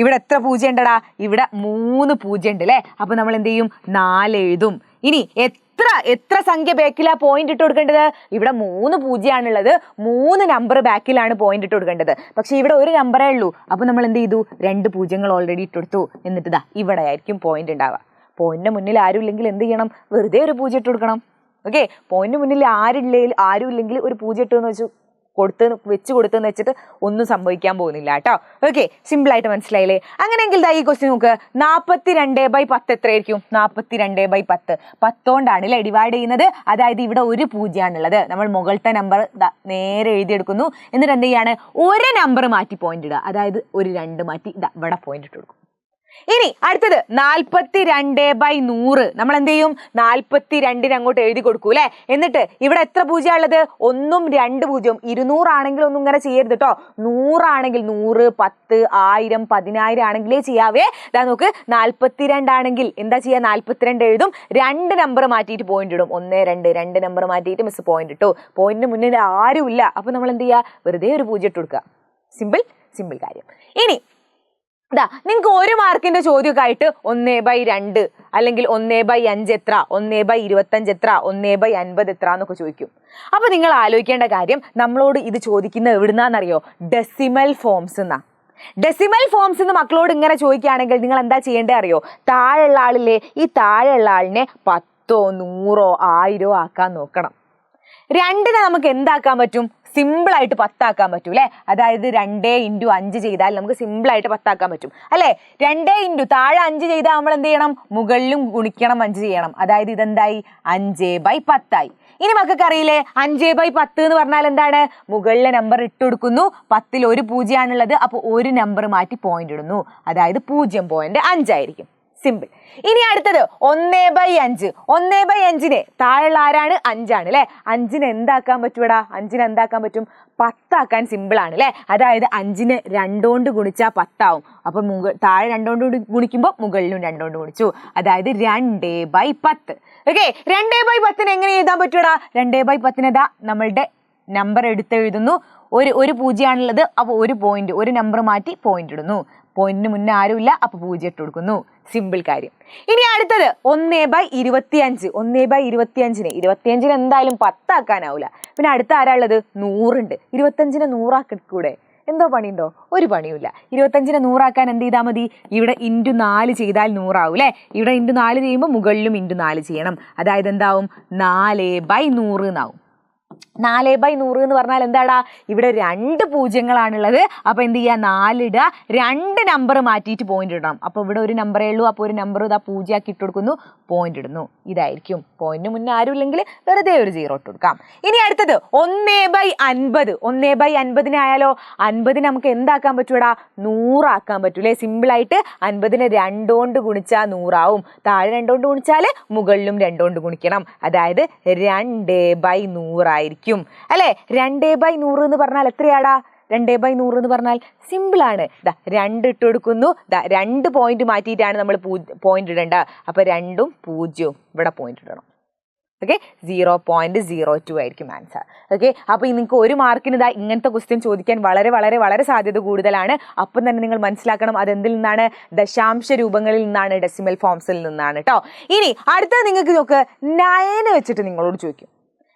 ഇവിടെ എത്ര 0 ഉണ്ടടാ? ഇവിടെ 3 0 ഉണ്ട് അല്ലേ? അപ്പൊ നമ്മൾ എന്ത് ചെയ്യും? 4 എഴുതും. ഇനി എത്ര സംഖ്യ ബാക്കിലാ പോയിന്റ് ഇട്ട് കൊടുക്കേണ്ടത്? ഇവിടെ 3 0 ആണുള്ളത്. 3 നമ്പർ ബാക്കിലാണ് പോയിന്റ് ഇട്ട് കൊടുക്കേണ്ടത്. പക്ഷെ ഇവിടെ ഒരു നമ്പറേ ഉള്ളൂ. അപ്പൊ നമ്മൾ എന്ത് ചെയ്തു? 2 0 ഓൾറെഡി ഇട്ടെടുത്തു. എന്നിട്ട് ഇവിടെ ആയിരിക്കും പോയിന്റ് ഉണ്ടാവുക. പോയിന്റിന് മുന്നിൽ ആരും ഇല്ലെങ്കിൽ എന്ത് ചെയ്യണം? വെറുതെ ഒരു 0 ഇട്ട് കൊടുക്കണം. ഓക്കെ, പോയിന്റിന് മുന്നിൽ ആരും ഇല്ലെങ്കിൽ ഒരു 0 ഇട്ടെന്ന് വെച്ച് കൊടുത്തെന്ന് വെച്ചിട്ട് ഒന്നും സംഭവിക്കാൻ പോകുന്നില്ല കേട്ടോ. ഓക്കെ, സിമ്പിൾ ആയിട്ട് മനസ്സിലായില്ലേ? അങ്ങനെയെങ്കിൽ ഈ ക്വസ്റ്റ്യൻ നോക്ക്. 42/10 എത്രയായിരിക്കും? 42/10 10 കൊണ്ടാണ് അല്ലേ ഡിവൈഡ് ചെയ്യുന്നത്. അതായത് ഇവിടെ ഒരു 0 ആണുള്ളത്. നമ്മൾ മുകളിലത്തെ നമ്പർ നേരെ എഴുതിയെടുക്കുന്നു. എന്നിട്ട് എന്ത് ചെയ്യാണ്? ഒരു നമ്പർ മാറ്റി പോയിന്റ് ഇടുക. അതായത് ഒരു 2 മാറ്റി ഇവിടെ പോയിന്റ് ഇട്ട് കൊടുക്കും. ഇനി അടുത്തത് 42/100. നമ്മൾ എന്ത് ചെയ്യും? 42 അങ്ങോട്ട് എഴുതി കൊടുക്കൂ അല്ലെ. എന്നിട്ട് ഇവിടെ എത്ര പൂജ്യം ഉള്ളത്? 1ഉം 2 പൂജ്യവും. 200 ആണെങ്കിൽ ഒന്നും ഇങ്ങനെ ചെയ്യരുത് കേട്ടോ. 100 ആണെങ്കിൽ 100, 10, 1000, 10000 ആണെങ്കിലേ ചെയ്യാവേ. ഇതാ നോക്ക്, 42 ആണെങ്കിൽ എന്താ ചെയ്യാ? 42 എഴുതും, 2 നമ്പർ മാറ്റിയിട്ട് പോയിന്റ് ഇടും. 1, 2, 2 നമ്പർ മാറ്റിയിട്ട് മിസ് പോയിന്റ് ഇട്ടു. പോയിന്റിന് മുന്നിൽ ആരും ഇല്ല. അപ്പൊ നമ്മൾ എന്ത് ചെയ്യാ? വെറുതെ ഒരു പൂജ്യം ഇട്ട് കൊടുക്കുക. സിമ്പിൾ കാര്യം. ഇനി നിങ്ങൾക്ക് 1 മാർക്കിന്റെ ചോദ്യമൊക്കെ ആയിട്ട് 1/2 അല്ലെങ്കിൽ 1/5 എത്ര, 1/25 എത്ര, 1/50 എത്ര എന്നൊക്കെ ചോദിക്കും. അപ്പൊ നിങ്ങൾ ആലോചിക്കേണ്ട കാര്യം, നമ്മളോട് ഇത് ചോദിക്കുന്ന എവിടുന്നാന്നറിയോ? ഡെസിമൽ ഫോംസ് എന്നാ. ഡെസിമൽ ഫോംസ് എന്ന് മക്കളോട് ഇങ്ങനെ ചോദിക്കുകയാണെങ്കിൽ നിങ്ങൾ എന്താ ചെയ്യേണ്ടത് അറിയോ? താഴെയുള്ള ആളില്ലേ, ഈ താഴെയുള്ള ആളിനെ 10, 100, 1000 ആക്കാൻ നോക്കണം. 2നെ നമുക്ക് എന്താക്കാൻ പറ്റും? സിമ്പിൾ ആയിട്ട് 10 ആക്കാൻ പറ്റും അല്ലെ. അതായത് 2 × 5 ചെയ്താൽ നമുക്ക് സിമ്പിൾ ആയിട്ട് 10 ആക്കാൻ പറ്റും അല്ലെ. 2 താഴെ 5 ചെയ്താൽ നമ്മൾ എന്ത് ചെയ്യണം? മുകളിലും ഗുണിക്കണം 5 ചെയ്യണം. അതായത് ഇതെന്തായി? 5/10 ആയി. ഇനി മക്കൾക്ക് അറിയില്ലേ 5/10 എന്ന് പറഞ്ഞാൽ എന്താണ്? മുകളിലെ നമ്പർ ഇട്ട് കൊടുക്കുന്നു, 10ൽ ഒരു പൂജ്യമാണുള്ളത്, അപ്പൊ ഒരു നമ്പർ മാറ്റി പോയിന്റ് ഇടുന്നു. അതായത് 0.5 ആയിരിക്കും. സിമ്പിൾ. ഇനി അടുത്തത് 1/5. 1/5നെ താഴെയുള്ള ആരാണ്? 5 ആണ് അല്ലെ. 5നെ എന്താക്കാൻ പറ്റൂടാ? 5നെ എന്താക്കാൻ പറ്റും? 10 ആക്കാൻ സിമ്പിൾ ആണ് അല്ലെ. അതായത് 5നെ 2 കൊണ്ട് ഗുണിച്ചാൽ 10 ആവും. അപ്പൊ താഴെ 2 കൊണ്ട് ഗുണിക്കുമ്പോൾ മുകളിലും 2 കൊണ്ട് ഗുണിച്ചു. അതായത് 2/10. ഓക്കെ, 2/10നെ എങ്ങനെ എഴുതാൻ പറ്റൂടാ? 2/10നെ നമ്മളുടെ നമ്പർ എടുത്തെഴുതുന്നു. ഒരു പൂജ്യമാണുള്ളത്, അപ്പോൾ ഒരു പോയിന്റ്, ഒരു നമ്പർ മാറ്റി പോയിന്റ് ഇടുന്നു. പോയിന്റിന് മുന്നേ ആരുമില്ല, അപ്പൊ 0 ഇട്ട് കൊടുക്കുന്നു. സിമ്പിൾ കാര്യം. ഇനി അടുത്തത് 1/25. 1/25നെ 25നെ എന്തായാലും 10 ആക്കാനാവില്ല. പിന്നെ അടുത്ത ആരാ ഉള്ളത്? 100 ഉണ്ട്. 25നെ 100 ആക്കിക്കൂടെ? എന്തോ പണിയുണ്ടോ? ഒരു പണിയുമില്ല. 25നെ 100 ആക്കാൻ എന്ത് ചെയ്താൽ മതി? ഇവിടെ × 4 ചെയ്താൽ 100 ആവും അല്ലെ. ഇവിടെ × 4 ചെയ്യുമ്പോൾ മുകളിലും × 4 ചെയ്യണം. അതായത് എന്താവും? 4/100 എന്നാവും. 4/100 എന്ന് പറഞ്ഞാൽ എന്താടാ? ഇവിടെ 2 പൂജ്യങ്ങളാണുള്ളത്. അപ്പൊ എന്ത് ചെയ്യുക? 4 ഇടുക, 2 നമ്പർ മാറ്റിയിട്ട് പോയിന്റ് ഇടണം. അപ്പൊ ഇവിടെ ഒരു നമ്പറേ ഉള്ളൂ, അപ്പൊ ഒരു നമ്പർ ഇതാ 0 ആക്കി ഇട്ട് കൊടുക്കുന്നു, പോയിന്റ് ഇടുന്നു. ഇതായിരിക്കും. പോയിന്റിന് മുന്നേ ആരും ഇല്ലെങ്കിൽ വെറുതെ ഒരു 0 ഇട്ട് കൊടുക്കാം. ഇനി അടുത്തത് 1/50. 1/50നെ ആയാലോ? 50 നമുക്ക് എന്താക്കാൻ പറ്റൂടാ? 100 ആക്കാൻ പറ്റൂലേ. സിമ്പിൾ ആയിട്ട് 50നെ 2 കൊണ്ട് ഗുണിച്ചാൽ 100 ആവും. താഴെ 2 കൊണ്ട് ഗുണിച്ചാൽ മുകളിലും 2 കൊണ്ട് ഗുണിക്കണം. അതായത് 2/100 ആയിരിക്കും അല്ലെ. 2/100 എന്ന് പറഞ്ഞാൽ എത്രയാടാ? 2/100 എന്ന് പറഞ്ഞാൽ സിമ്പിൾ ആണ്. 2 ഇട്ട് കൊടുക്കുന്നു, 2 പോയിന്റ് മാറ്റിയിട്ടാണ് നമ്മൾ പോയിന്റ് ഇടേണ്ടത്. അപ്പൊ 2ഉം 0ഉം ഇവിടെ പോയിന്റ് ഇടണം. ഓക്കെ, 0.02 ആയിരിക്കും ആൻസർ. ഓക്കെ, അപ്പൊ നിങ്ങൾക്ക് 1 മാർക്കിന് ഇങ്ങനത്തെ ക്വസ്റ്റ്യൻ ചോദിക്കാൻ വളരെ വളരെ വളരെ സാധ്യത കൂടുതലാണ്. അപ്പം തന്നെ നിങ്ങൾ മനസ്സിലാക്കണം അതെന്തിൽ നിന്നാണ്? ദശാംശ രൂപങ്ങളിൽ നിന്നാണ്, ഡെസിമൽ ഫോംസിൽ നിന്നാണ് കേട്ടോ. ഇനി അടുത്തത് നിങ്ങൾക്ക് നോക്ക്, 9 വെച്ചിട്ട് നിങ്ങളോട് ചോദിക്കും.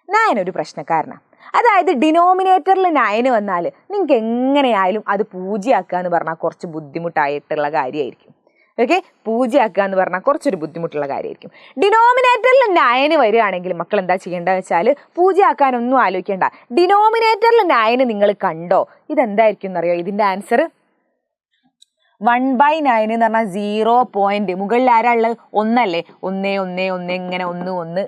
9 ഒരു പ്രശ്നക്കാരനാണ്. അതായത് ഡിനോമിനേറ്ററിൽ 9 വന്നാൽ നിങ്ങൾക്ക് എങ്ങനെയായാലും അത് 0 ആക്കുക എന്ന് പറഞ്ഞാൽ കുറച്ച് ബുദ്ധിമുട്ടായിട്ടുള്ള കാര്യമായിരിക്കും. ഓക്കെ, 0 ആക്കുക എന്ന് പറഞ്ഞാൽ കുറച്ചൊരു ബുദ്ധിമുട്ടുള്ള കാര്യമായിരിക്കും. ഡിനോമിനേറ്ററിൽ 9 വരികയാണെങ്കിൽ മക്കൾ എന്താ ചെയ്യേണ്ടതെന്ന് വെച്ചാൽ 0 ആക്കാനൊന്നും ആലോചിക്കേണ്ട. ഡിനോമിനേറ്ററിൽ 9 നിങ്ങൾ കണ്ടോ? ഇതെന്തായിരിക്കും എന്നറിയോ? ഇതിന്റെ ആൻസർ 1/9 എന്ന് പറഞ്ഞാൽ 0 പോയിന്റ്. മുകളിൽ ആരാ ഉള്ളത്? 1 അല്ലേ. 1 1 1 ഇങ്ങനെ 1 1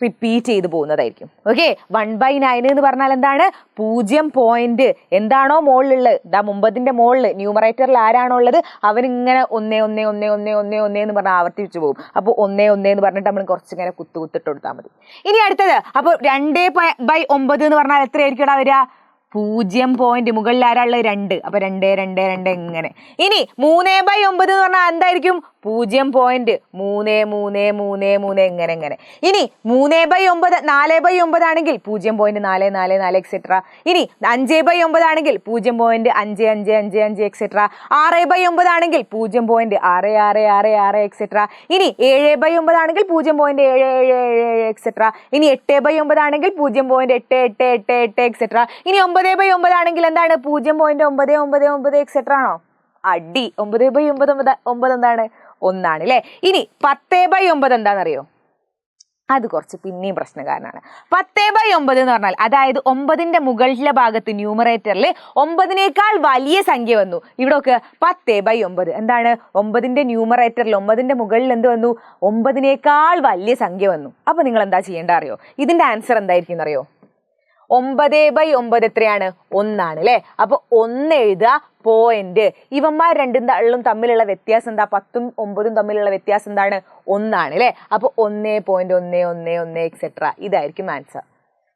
റിപ്പീറ്റ് ചെയ്ത് പോകുന്നതായിരിക്കും. ഓക്കെ, 1/9 എന്ന് പറഞ്ഞാൽ എന്താണ്? 0 പോയിന്റ്. എന്താണോ മുകളിലുള്ളത്, മുമ്പതിന്റെ മുകളിൽ ന്യൂമറേറ്ററിൽ ആരാണോ ഉള്ളത് അവനിങ്ങനെ 1 1 1 1 1 1 എന്ന് പറഞ്ഞാൽ ആവർത്തിച്ചു പോകും. അപ്പോൾ 1 1 എന്ന് പറഞ്ഞിട്ട് നമ്മൾ കുറച്ചിങ്ങനെ കുത്തിട്ട് കൊടുത്താൽ മതി. ഇനി അടുത്തത്, അപ്പോൾ 2/9 എന്ന് പറഞ്ഞാൽ എത്രയായിരിക്കും വരിക? 0 പോയിന്റ്. മുകളിൽ ആരാളുള്ളത്? 2. അപ്പൊ 2 2 2 ഇങ്ങനെ. ഇനി 3/9 എന്ന് പറഞ്ഞാൽ എന്തായിരിക്കും? 0 പോയിന്റ്. 3 3 3 3 ഇങ്ങനെ ഇങ്ങനെ. ഇനി 3/9 4/9 ആണെങ്കിൽ 0.4 4 4 എക്സെട്ര. ഇനി 5/9 ആണെങ്കിൽ 0.5 5 5 5 5 എക്സെട്ര. 6/9 ആണെങ്കിൽ 0.6 6 6 6 എക്സെട്ര. ഇനി 7/9 ആണെങ്കിൽ 0.7 7 7 എക്സെട്ര. ഇനി 8/9 ആണെങ്കിൽ 0.8 8 8 8 എക്സെട്ര. ഇനി 9/9 ആണെങ്കിൽ എന്താണ്? 0.9 എക്സെട്ര ആണോ? അടി. 9/9 എന്താണ്? 1 ആണ് അല്ലേ. ഇനി 10/9 എന്താണെന്നറിയോ? അത് കുറച്ച് പിന്നെയും പ്രശ്നക്കാരനാണ്. 10/9 എന്ന് പറഞ്ഞാൽ അതായത് 9ന്റെ മുകളിലെ ഭാഗത്ത് ന്യൂമറേറ്ററിൽ 9നേക്കാൾ വലിയ സംഖ്യ വന്നു. ഇവിടെ ഒക്കെ 10/9 എന്താണ്? 9ന്റെ ന്യൂമറേറ്ററിൽ 9ന്റെ മുകളിൽ എന്ത് വന്നു? 9നേക്കാൾ വലിയ സംഖ്യ വന്നു. അപ്പൊ നിങ്ങൾ എന്താ ചെയ്യേണ്ട അറിയോ? ഇതിന്റെ ആൻസർ എന്തായിരിക്കും അറിയോ? 9/9 എത്രയാണ്? 1 ആണ് അല്ലെ. അപ്പൊ 1 എഴുതുക, പോയിന്റ്. ഇവന്മാർ രണ്ടും തമ്മിലുള്ള വ്യത്യാസം എന്താ? 10ഉം 9ഉം തമ്മിലുള്ള വ്യത്യാസം എന്താണ്? 1 ആണ് അല്ലെ. അപ്പൊ 1.111 എക്സെട്ര. ഇതായിരിക്കും ആൻസർ.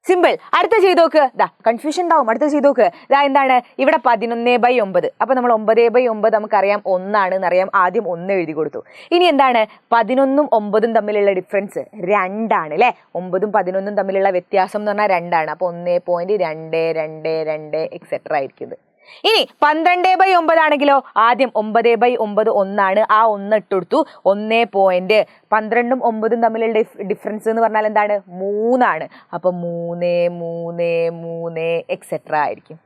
സിമ്പിൾ. അടുത്ത ചെയ്ത് നോക്ക്. കൺഫ്യൂഷൻ ഉണ്ടാവും. അടുത്ത ചെയ്ത് നോക്ക്. എന്താണ് ഇവിടെ? 11/9. അപ്പൊ നമ്മൾ 9/9 നമുക്കറിയാം 1 ആണ് എന്നറിയാം. ആദ്യം 1 എഴുതി കൊടുത്തു. ഇനി എന്താണ്? 11ഉം 9ഉം തമ്മിലുള്ള ഡിഫറൻസ് 2 ആണ് അല്ലെ. 9ഉം 11ഉം തമ്മിലുള്ള വ്യത്യാസം എന്ന് പറഞ്ഞാൽ 2 ആണ്. അപ്പൊ 1.222 എക്സെട്ര ആയിരിക്കും. ഇനി 12/9 ആണെങ്കിലോ ആദ്യം 9/9 1 ആണ്. ആ 1 ഇട്ട് കൊടുത്തു. 1 12ഉം 9ഉം തമ്മിലുള്ള ഡിഫറൻസ് എന്ന് പറഞ്ഞാൽ എന്താണ്? 3 ആണ്. അപ്പൊ 3 എക്സെട്ര ആയിരിക്കും.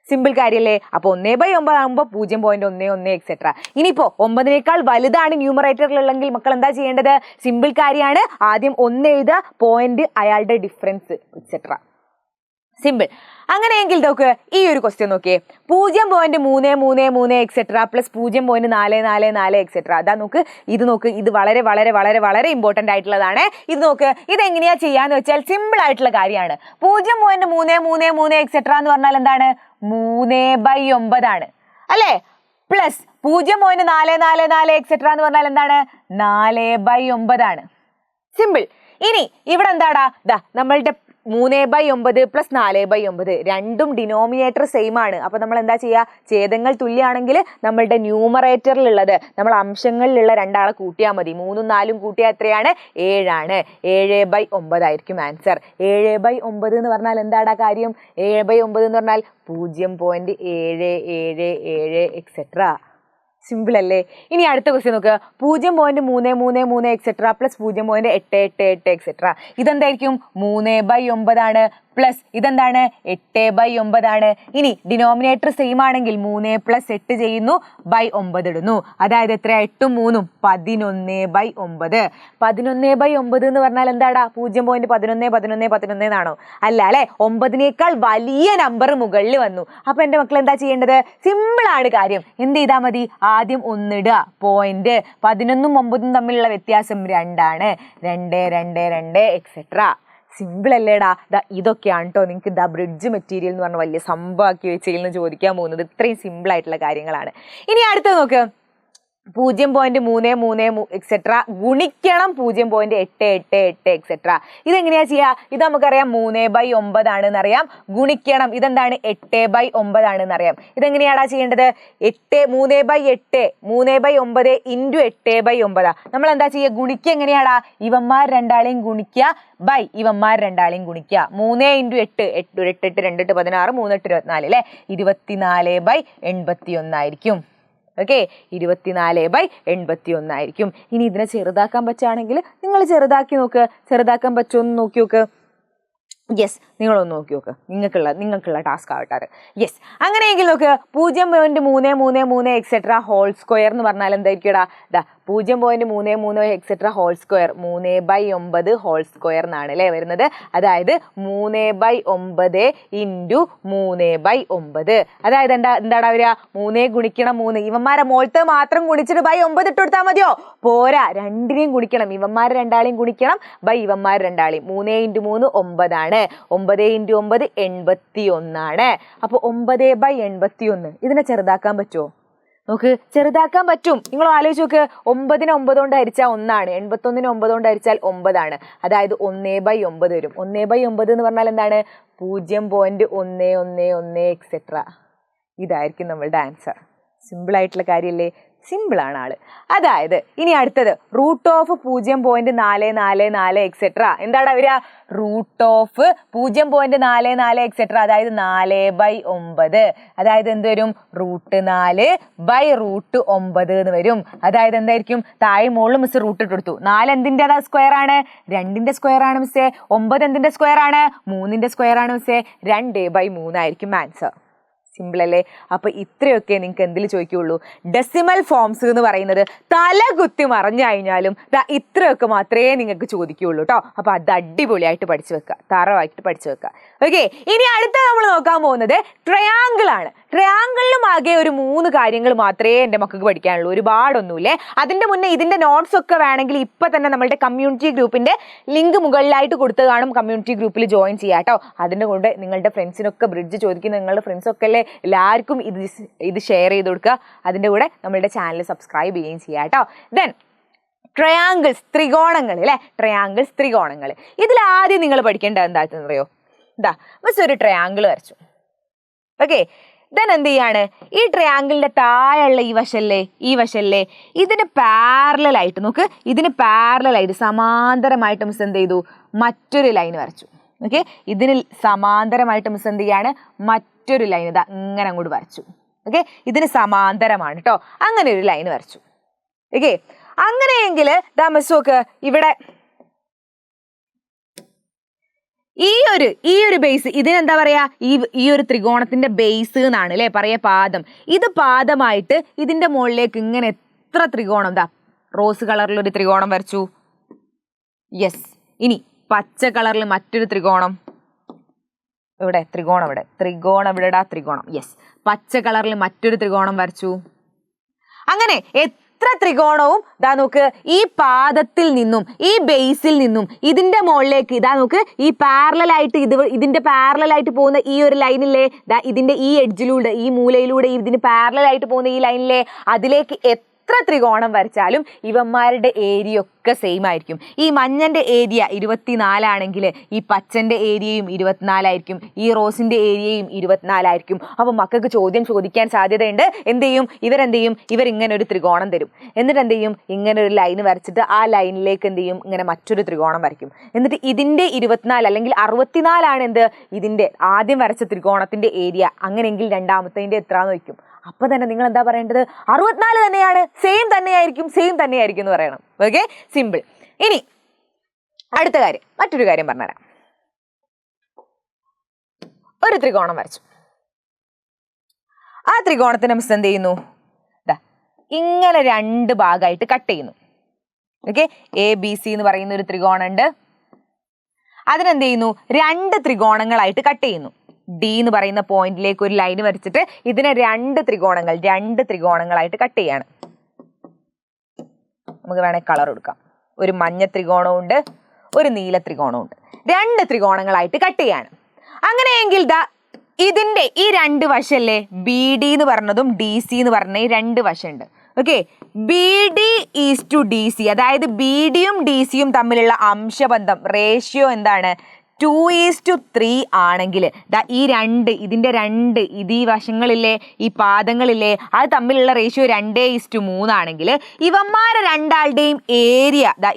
സിമ്പിൾ കാര്യല്ലേ. അപ്പൊ 1/9 ആകുമ്പോൾ 0.11 എക്സെട്ര. ഇനിയിപ്പോ 9നേക്കാൾ വലുതാണ് ന്യൂമറേറ്ററിലുള്ളെങ്കിൽ മക്കൾ എന്താ ചെയ്യേണ്ടത്? സിമ്പിൾ കാര്യമാണ്. ആദ്യം 1 എഴുതുക, പോയിന്റ്, അയാളുടെ ഡിഫറൻസ് എക്സെട്ര. സിമ്പിൾ. അങ്ങനെയെങ്കിൽ നോക്ക്, ഈ ഒരു ക്വസ്റ്റ്യൻ നോക്കിയേ. 0.333 എക്സെട്ര പ്ലസ് 0.444 എക്സെട്ര. അതാ നോക്ക്. ഇത് നോക്ക്. ഇത് വളരെ വളരെ വളരെ വളരെ ഇമ്പോർട്ടന്റ് ആയിട്ടുള്ളതാണ്. ഇത് നോക്ക്. ഇതെങ്ങനെയാ ചെയ്യാന്ന് വെച്ചാൽ സിമ്പിൾ ആയിട്ടുള്ള കാര്യമാണ്. 0.333 എക്സെട്ര എന്ന് പറഞ്ഞാൽ എന്താണ്? 3/9 ആണ് അല്ലേ. പ്ലസ് 0.444 എക്സെട്ര എന്ന് പറഞ്ഞാൽ എന്താണ്? 4/9 ആണ്. സിമ്പിൾ. ഇനി ഇവിടെ എന്താടാ? നമ്മളുടെ 3/9 പ്ലസ് 4/9 രണ്ടും ഡിനോമിനേറ്റർ സെയിം ആണ്. അപ്പൊ നമ്മൾ എന്താ ചെയ്യുക? ഛേദങ്ങൾ തുല്യമാണെങ്കിൽ നമ്മളുടെ ന്യൂമറേറ്ററിലുള്ളത് നമ്മൾ അംശങ്ങളിലുള്ള രണ്ടാളെ കൂട്ടിയാൽ മതി. 3ഉം 4ഉം കൂട്ടിയാൽ എത്രയാണ്? 7 ആണ്. 7/9 ആയിരിക്കും ആൻസർ. 7/9 എന്ന് പറഞ്ഞാൽ എന്താടാ കാര്യം? 7/9 എന്ന് പറഞ്ഞാൽ 0.777 എക്സെട്ര. സിമ്പിൾ അല്ലേ. ഇനി അടുത്ത ക്വസ്റ്റ്യൻ നോക്കുക. 0.333 എക്സെട്ര പ്ലസ് 0.888 എക്സെട്ര. ഇതെന്തായിരിക്കും? 3/9 ആണ്. പ്ലസ് ഇതെന്താണ്? 8/9 ആണ്. ഇനി ഡിനോമിനേറ്റർ സെയിം ആണെങ്കിൽ 3 + 8 ചെയ്യുന്നു, /9 ഇടുന്നു. അതായത് എത്ര? 8ഉം 3ഉം 11/9. 11/9 എന്ന് പറഞ്ഞാൽ എന്താടാ? 0.11 എന്നാണോ? അല്ല അല്ലെ. 9നേക്കാൾ വലിയ നമ്പർ മുകളിൽ വന്നു. അപ്പൊ എന്റെ മക്കൾ എന്താ ചെയ്യേണ്ടത്? സിമ്പിൾ ആണ് കാര്യം. എന്ത് ചെയ്താൽ മതി? ആദ്യം 1 ഇടുക, പോയിന്റ്. 11ഉം 9ഉം തമ്മിലുള്ള വ്യത്യാസം 2 ആണ്. 2 എക്സെട്ര. സിമ്പിൾ അല്ലേടാ. ഇതൊക്കെയാണ് കേട്ടോ നിങ്ങൾക്ക് ബ്രിഡ്ജ് മെറ്റീരിയൽ എന്ന് പറഞ്ഞ വലിയ സംഭവമാക്കി വെച്ചതിൽ നിന്ന് ചോദിക്കാൻ പോകുന്നത്. ഇത്രയും സിമ്പിൾ ആയിട്ടുള്ള കാര്യങ്ങളാണ്. ഇനി അടുത്തത് നോക്ക്. 0.33 എക്സെട്ര ഗുണിക്കണം 0.888 എക്സെട്ര. ഇതെങ്ങനെയാ ചെയ്യാ? ഇത് നമുക്കറിയാം 3/9 ആണെന്നറിയാം. ഗുണിക്കണം ഇതെന്താണ്? 8/9 ആണെന്നറിയാം. ഇതെങ്ങനെയാടാ ചെയ്യേണ്ടത്? 3/8 3/9 ഇൻറ്റു 8/9. നമ്മൾ എന്താ ചെയ്യുക? ഗുണിക്കുക എങ്ങനെയാടാ? ഇവന്മാർ രണ്ടാളെയും ഗുണിക്കുക ബൈ ഇവന്മാർ രണ്ടാളെയും ഗുണിക്കുക. 3 × 8 8 8 2 8 16 3 8 24 അല്ലെ. 24/81 ആയിരിക്കും. ഓക്കെ, 24/81 ആയിരിക്കും. ഇനി ഇതിനെ ചെറുതാക്കാൻ പറ്റുകയാണെങ്കിൽ നിങ്ങൾ ചെറുതാക്കി നോക്ക്. ചെറുതാക്കാൻ പറ്റുമെന്ന് നോക്കി നോക്ക്. യെസ്, നിങ്ങളൊന്ന് നോക്കി നോക്ക്. നിങ്ങൾക്കുള്ള ടാസ്ക് ആവട്ടെ. യെസ്, അങ്ങനെയെങ്കിൽ നോക്ക്. 0.333 എക്സെട്ര ഹോൾ സ്ക്വയർ എന്ന് പറഞ്ഞാൽ എന്തായിരിക്കും? 0.33 etcetera whole square 3/9 whole square എന്നാണ് അല്ലേ വരുന്നത്. അതായത് 3/9 ഇൻറ്റു 3/9. അതായത് എന്താടാ വരിക? 3 ഗുണിക്കണം 3. ഇവന്മാരെ മോളത്തെ മാത്രം ഗുണിച്ചിട്ട് /9 ഇട്ട് കൊടുത്താൽ മതിയോ? പോരാ, രണ്ടിനെയും ഗുണിക്കണം. ഇവന്മാർ രണ്ടാളെയും ഗുണിക്കണം ബൈ ഇവന്മാർ രണ്ടാളെയും. 3 × 3 9 ആണ്. 9 × 9 81 ആണ്. അപ്പൊ 9/81. ഇതിനെ ചെറുതാക്കാൻ പറ്റുമോ? നോക്ക്, ചെറുതാക്കാൻ പറ്റും. നിങ്ങൾ ആലോചിച്ച് നോക്ക്. 9നെ 9 കൊണ്ട് ഹരിച്ചാൽ 1 ആണ്. 81നെ 9 കൊണ്ട് ഹരിച്ചാൽ 9 ആണ്. അതായത് 1/9 വരും. 1/9 എന്ന് പറഞ്ഞാൽ എന്താണ്? 0.111 എക്സെട്ര. ഇതായിരിക്കും നമ്മളുടെ ആൻസർ. സിമ്പിൾ ആയിട്ടുള്ള കാര്യമല്ലേ? സിമ്പിൾ ആണ് ആള്. അതായത് ഇനി അടുത്തത് √0.444 എക്സെട്ര. എന്താണ് വരിക? √0.44 എക്സെട്ര. അതായത് 4/9. അതായത് എന്ത് വരും? √4/√9 എന്ന് വരും. അതായത് എന്തായിരിക്കും? താഴെ മുകളിൽ മിസ് റൂട്ട് ഇട്ട് കൊടുത്തു. 4 എന്തിൻ്റെ സ്ക്വയർ ആണ്? 2ന്റെ സ്ക്വയർ ആണ് മിസ്സേ. 9 എന്തിൻ്റെ സ്ക്വയർ ആണ്? 3ന്റെ സ്ക്വയർ ആണ് മിസ്സേ. 2/3 ആയിരിക്കും ആൻസർ. സിമ്പിൾ അല്ലേ? അപ്പൊ ഇത്രയൊക്കെ നിങ്ങൾക്ക് എന്തിൽ ചോദിക്കുള്ളൂ? ഡെസിമൽ ഫോംസ് എന്ന് പറയുന്നത് തല കുത്തി മറിഞ്ഞു കഴിഞ്ഞാലും ഇത്രയൊക്കെ മാത്രമേ നിങ്ങൾക്ക് ചോദിക്കുള്ളൂ കേട്ടോ. അപ്പൊ അത് അടിപൊളിയായിട്ട് പഠിച്ചു വെക്കുക, തറവായിട്ട് പഠിച്ചു വെക്കുക. ഓക്കെ, ഇനി അടുത്ത നമ്മൾ നോക്കാൻ പോകുന്നത് ട്രയാങ്കിൾ ആണ്. ട്രയാങ്കിളിലും ആകെ ഒരു 3 കാര്യങ്ങൾ മാത്രമേ എൻ്റെ മക്കൾക്ക് പഠിക്കാനുള്ളൂ, ഒരുപാടൊന്നുമില്ലേ. അതിൻ്റെ മുന്നേ ഇതിൻ്റെ നോട്ട്സ് ഒക്കെ വേണമെങ്കിൽ ഇപ്പം തന്നെ നമ്മളുടെ കമ്മ്യൂണിറ്റി ഗ്രൂപ്പിൻ്റെ ലിങ്ക് മുകളിലായിട്ട് കൊടുത്ത് കാണും. കമ്മ്യൂണിറ്റി ഗ്രൂപ്പിൽ ജോയിൻ ചെയ്യാം കേട്ടോ. അതിൻ്റെ കൊണ്ട് നിങ്ങളുടെ ഫ്രണ്ട്സിനൊക്കെ ബ്രിഡ്ജ് ചോദിക്കുന്ന നിങ്ങളുടെ ഫ്രണ്ട്സൊക്കെ അല്ലേ, എല്ലാവർക്കും ഇത് ഷെയർ ചെയ്ത് കൊടുക്കുക. അതിൻ്റെ കൂടെ നമ്മളുടെ ചാനൽ സബ്സ്ക്രൈബ് ചെയ്യുകയും ചെയ്യാം കേട്ടോ. ദെൻ ട്രയാങ്കിൾസ്, ത്രികോണങ്ങൾ അല്ലേ, ട്രയാങ്കിൾസ്, ത്രികോണങ്ങൾ. ഇതിലാദ്യം നിങ്ങൾ പഠിക്കേണ്ടത് എന്താണെന്ന് അറിയോ? ഇതാ മിസ് ഒരു ട്രയാങ്കിൾ വരച്ചു. ഓക്കെ, ദെൻ എന്ത് ചെയ്യാണ്, ഈ ട്രയാങ്കിളിൻ്റെ താഴെയുള്ള ഈ വശല്ലേ ഇതിന് പാരലായിട്ട് നോക്ക്, ഇതിന് പാരലായിട്ട് സമാന്തരമായിട്ട് മിസ് എന്ത് ചെയ്തു, മറ്റൊരു ലൈൻ വരച്ചു. ഓക്കെ, ഇതിന് സമാന്തരമായിട്ട് മിസ് എന്ത് ചെയ്യാണ്, മറ്റൊരു ലൈൻ ഇതാ ഇങ്ങനെ അങ്ങോട്ട് വരച്ചു. ഓക്കെ, ഇതിന് സമാന്തരമാണ് കേട്ടോ, അങ്ങനെ ഒരു ലൈൻ വരച്ചു. ഓക്കെ, അങ്ങനെയെങ്കിൽ ദാ മിസ് നോക്ക്, ഇവിടെ ഈ ഒരു ബേസ്, ഇതിനെന്താ പറയാ, ഈ ഒരു ത്രികോണത്തിന്റെ ബേസ് എന്നാണ് അല്ലേ പറയാ, പാദം. ഇത് പാദമായിട്ട് ഇതിന്റെ മുകളിലേക്ക് ഇങ്ങനെ എത്ര ത്രികോണം, ദാ റോസ് കളറിൽ ഒരു ത്രികോണം വരച്ചു. യെസ്, ഇനി പച്ച കളറിൽ മറ്റൊരു ത്രികോണം, ഇവിടെ ഇവിടെടാ ത്രികോണം. യെസ്, പച്ച കളറിൽ മറ്റൊരു ത്രികോണം വരച്ചു. അങ്ങനെ എത്ര ത്രികോണവും ദാ നോക്ക്, ഈ പാദത്തിൽ നിന്നും ഈ ബേസിൽ നിന്നും ഇതിന്റെ മുകളിലേക്ക് ഇതാ നോക്ക്, ഈ പാരലായിട്ട് ഇതിന്റെ പാരലായിട്ട് പോകുന്ന ഈ ഒരു ലൈനില്ലേ, ഇതിന്റെ ഈ എഡ്ജിലൂടെ, ഈ മൂലയിലൂടെ ഇതിന് പാരലായിട്ട് പോകുന്ന ഈ ലൈനിലെ, അതിലേക്ക് എത്ര ത്രികോണം വരച്ചാലും ഇവന്മാരുടെ ഏരിയ ഒക്കെ സെയിം ആയിരിക്കും. ഈ മഞ്ഞന്റെ ഏരിയ 24 ആണെങ്കിൽ ഈ പച്ചന്റെ ഏരിയയും 24 ആയിരിക്കും, ഈ റോസിന്റെ ഏരിയയും 24 ആയിരിക്കും. അപ്പോൾ മക്കൾക്ക് ചോദ്യം ചോദിക്കാൻ സാധ്യതയുണ്ട്. എന്ത് ചെയ്യും ഇവരിങ്ങനെ ഒരു ത്രികോണം തരും, എന്നിട്ട് എന്ത് ചെയ്യും, ഇങ്ങനെ ഒരു ലൈൻ വരച്ചിട്ട് ആ ലൈനിലേക്ക് എന്ത് ചെയ്യും, ഇങ്ങനെ മറ്റൊരു ത്രികോണം വരയ്ക്കും. എന്നിട്ട് ഇതിന്റെ 24 അല്ലെങ്കിൽ 64 ആണ് എന്ത്, ഇതിന്റെ ആദ്യം വരച്ച ത്രികോണത്തിന്റെ ഏരിയ. അങ്ങനെയെങ്കിൽ രണ്ടാമത്തതിന്റെ എത്രയെന്ന് വയ്ക്കും. അപ്പൊ തന്നെ നിങ്ങൾ എന്താ പറയേണ്ടത്, 64 തന്നെയാണ്, സെയിം തന്നെയായിരിക്കും എന്ന് പറയണം. Okay, simple. ഇനി അടുത്ത കാര്യം, മറ്റൊരു കാര്യം പറഞ്ഞുതരാം. ഒരു ത്രികോണം വരച്ചു, ആ ത്രികോണത്തിന് മിസ് എന്ത് ചെയ്യുന്നു, ഇങ്ങനെ 2 ഭാഗമായിട്ട് കട്ട് ചെയ്യുന്നു. ഓക്കെ, ABC എന്ന് പറയുന്ന ഒരു ത്രികോണം ഉണ്ട്, അതിനെന്ത് ചെയ്യുന്നു, 2 ത്രികോണങ്ങളായിട്ട് കട്ട് ചെയ്യുന്നു. D എന്ന് പറയുന്ന പോയിന്റിലേക്ക് ഒരു ലൈൻ വരച്ചിട്ട് ഇതിനെ 2 ത്രികോണങ്ങളായിട്ട് കട്ട് ചെയ്യാണ്. നമുക്ക് വേണമെങ്കിൽ കളർ കൊടുക്കാം. ഒരു മഞ്ഞ ത്രികോണമുണ്ട്, ഒരു നീല ത്രികോണമുണ്ട്, 2 ത്രികോണങ്ങളായിട്ട് കട്ട് ചെയ്യാണ്. അങ്ങനെയെങ്കിൽ ഇതിന്റെ ഈ 2 വശല്ലേ, BD എന്ന് പറഞ്ഞതും DC എന്ന് പറഞ്ഞ ഈ 2 വശമുണ്ട്. Okay, BD is to DC, അതായത് BDയും DCയും തമ്മിലുള്ള അംശബന്ധം, റേഷ്യോ എന്താണ്, 2:3 ആണെങ്കിൽ ഇതിന്റെ 2 ഈ വശങ്ങളില്ലേ, ഈ പാദങ്ങളില്ലേ, അത് തമ്മിലുള്ള റേഷ്യോ 2:3 ആണെങ്കിൽ ഇവന്മാരെ രണ്ടാളുടെയും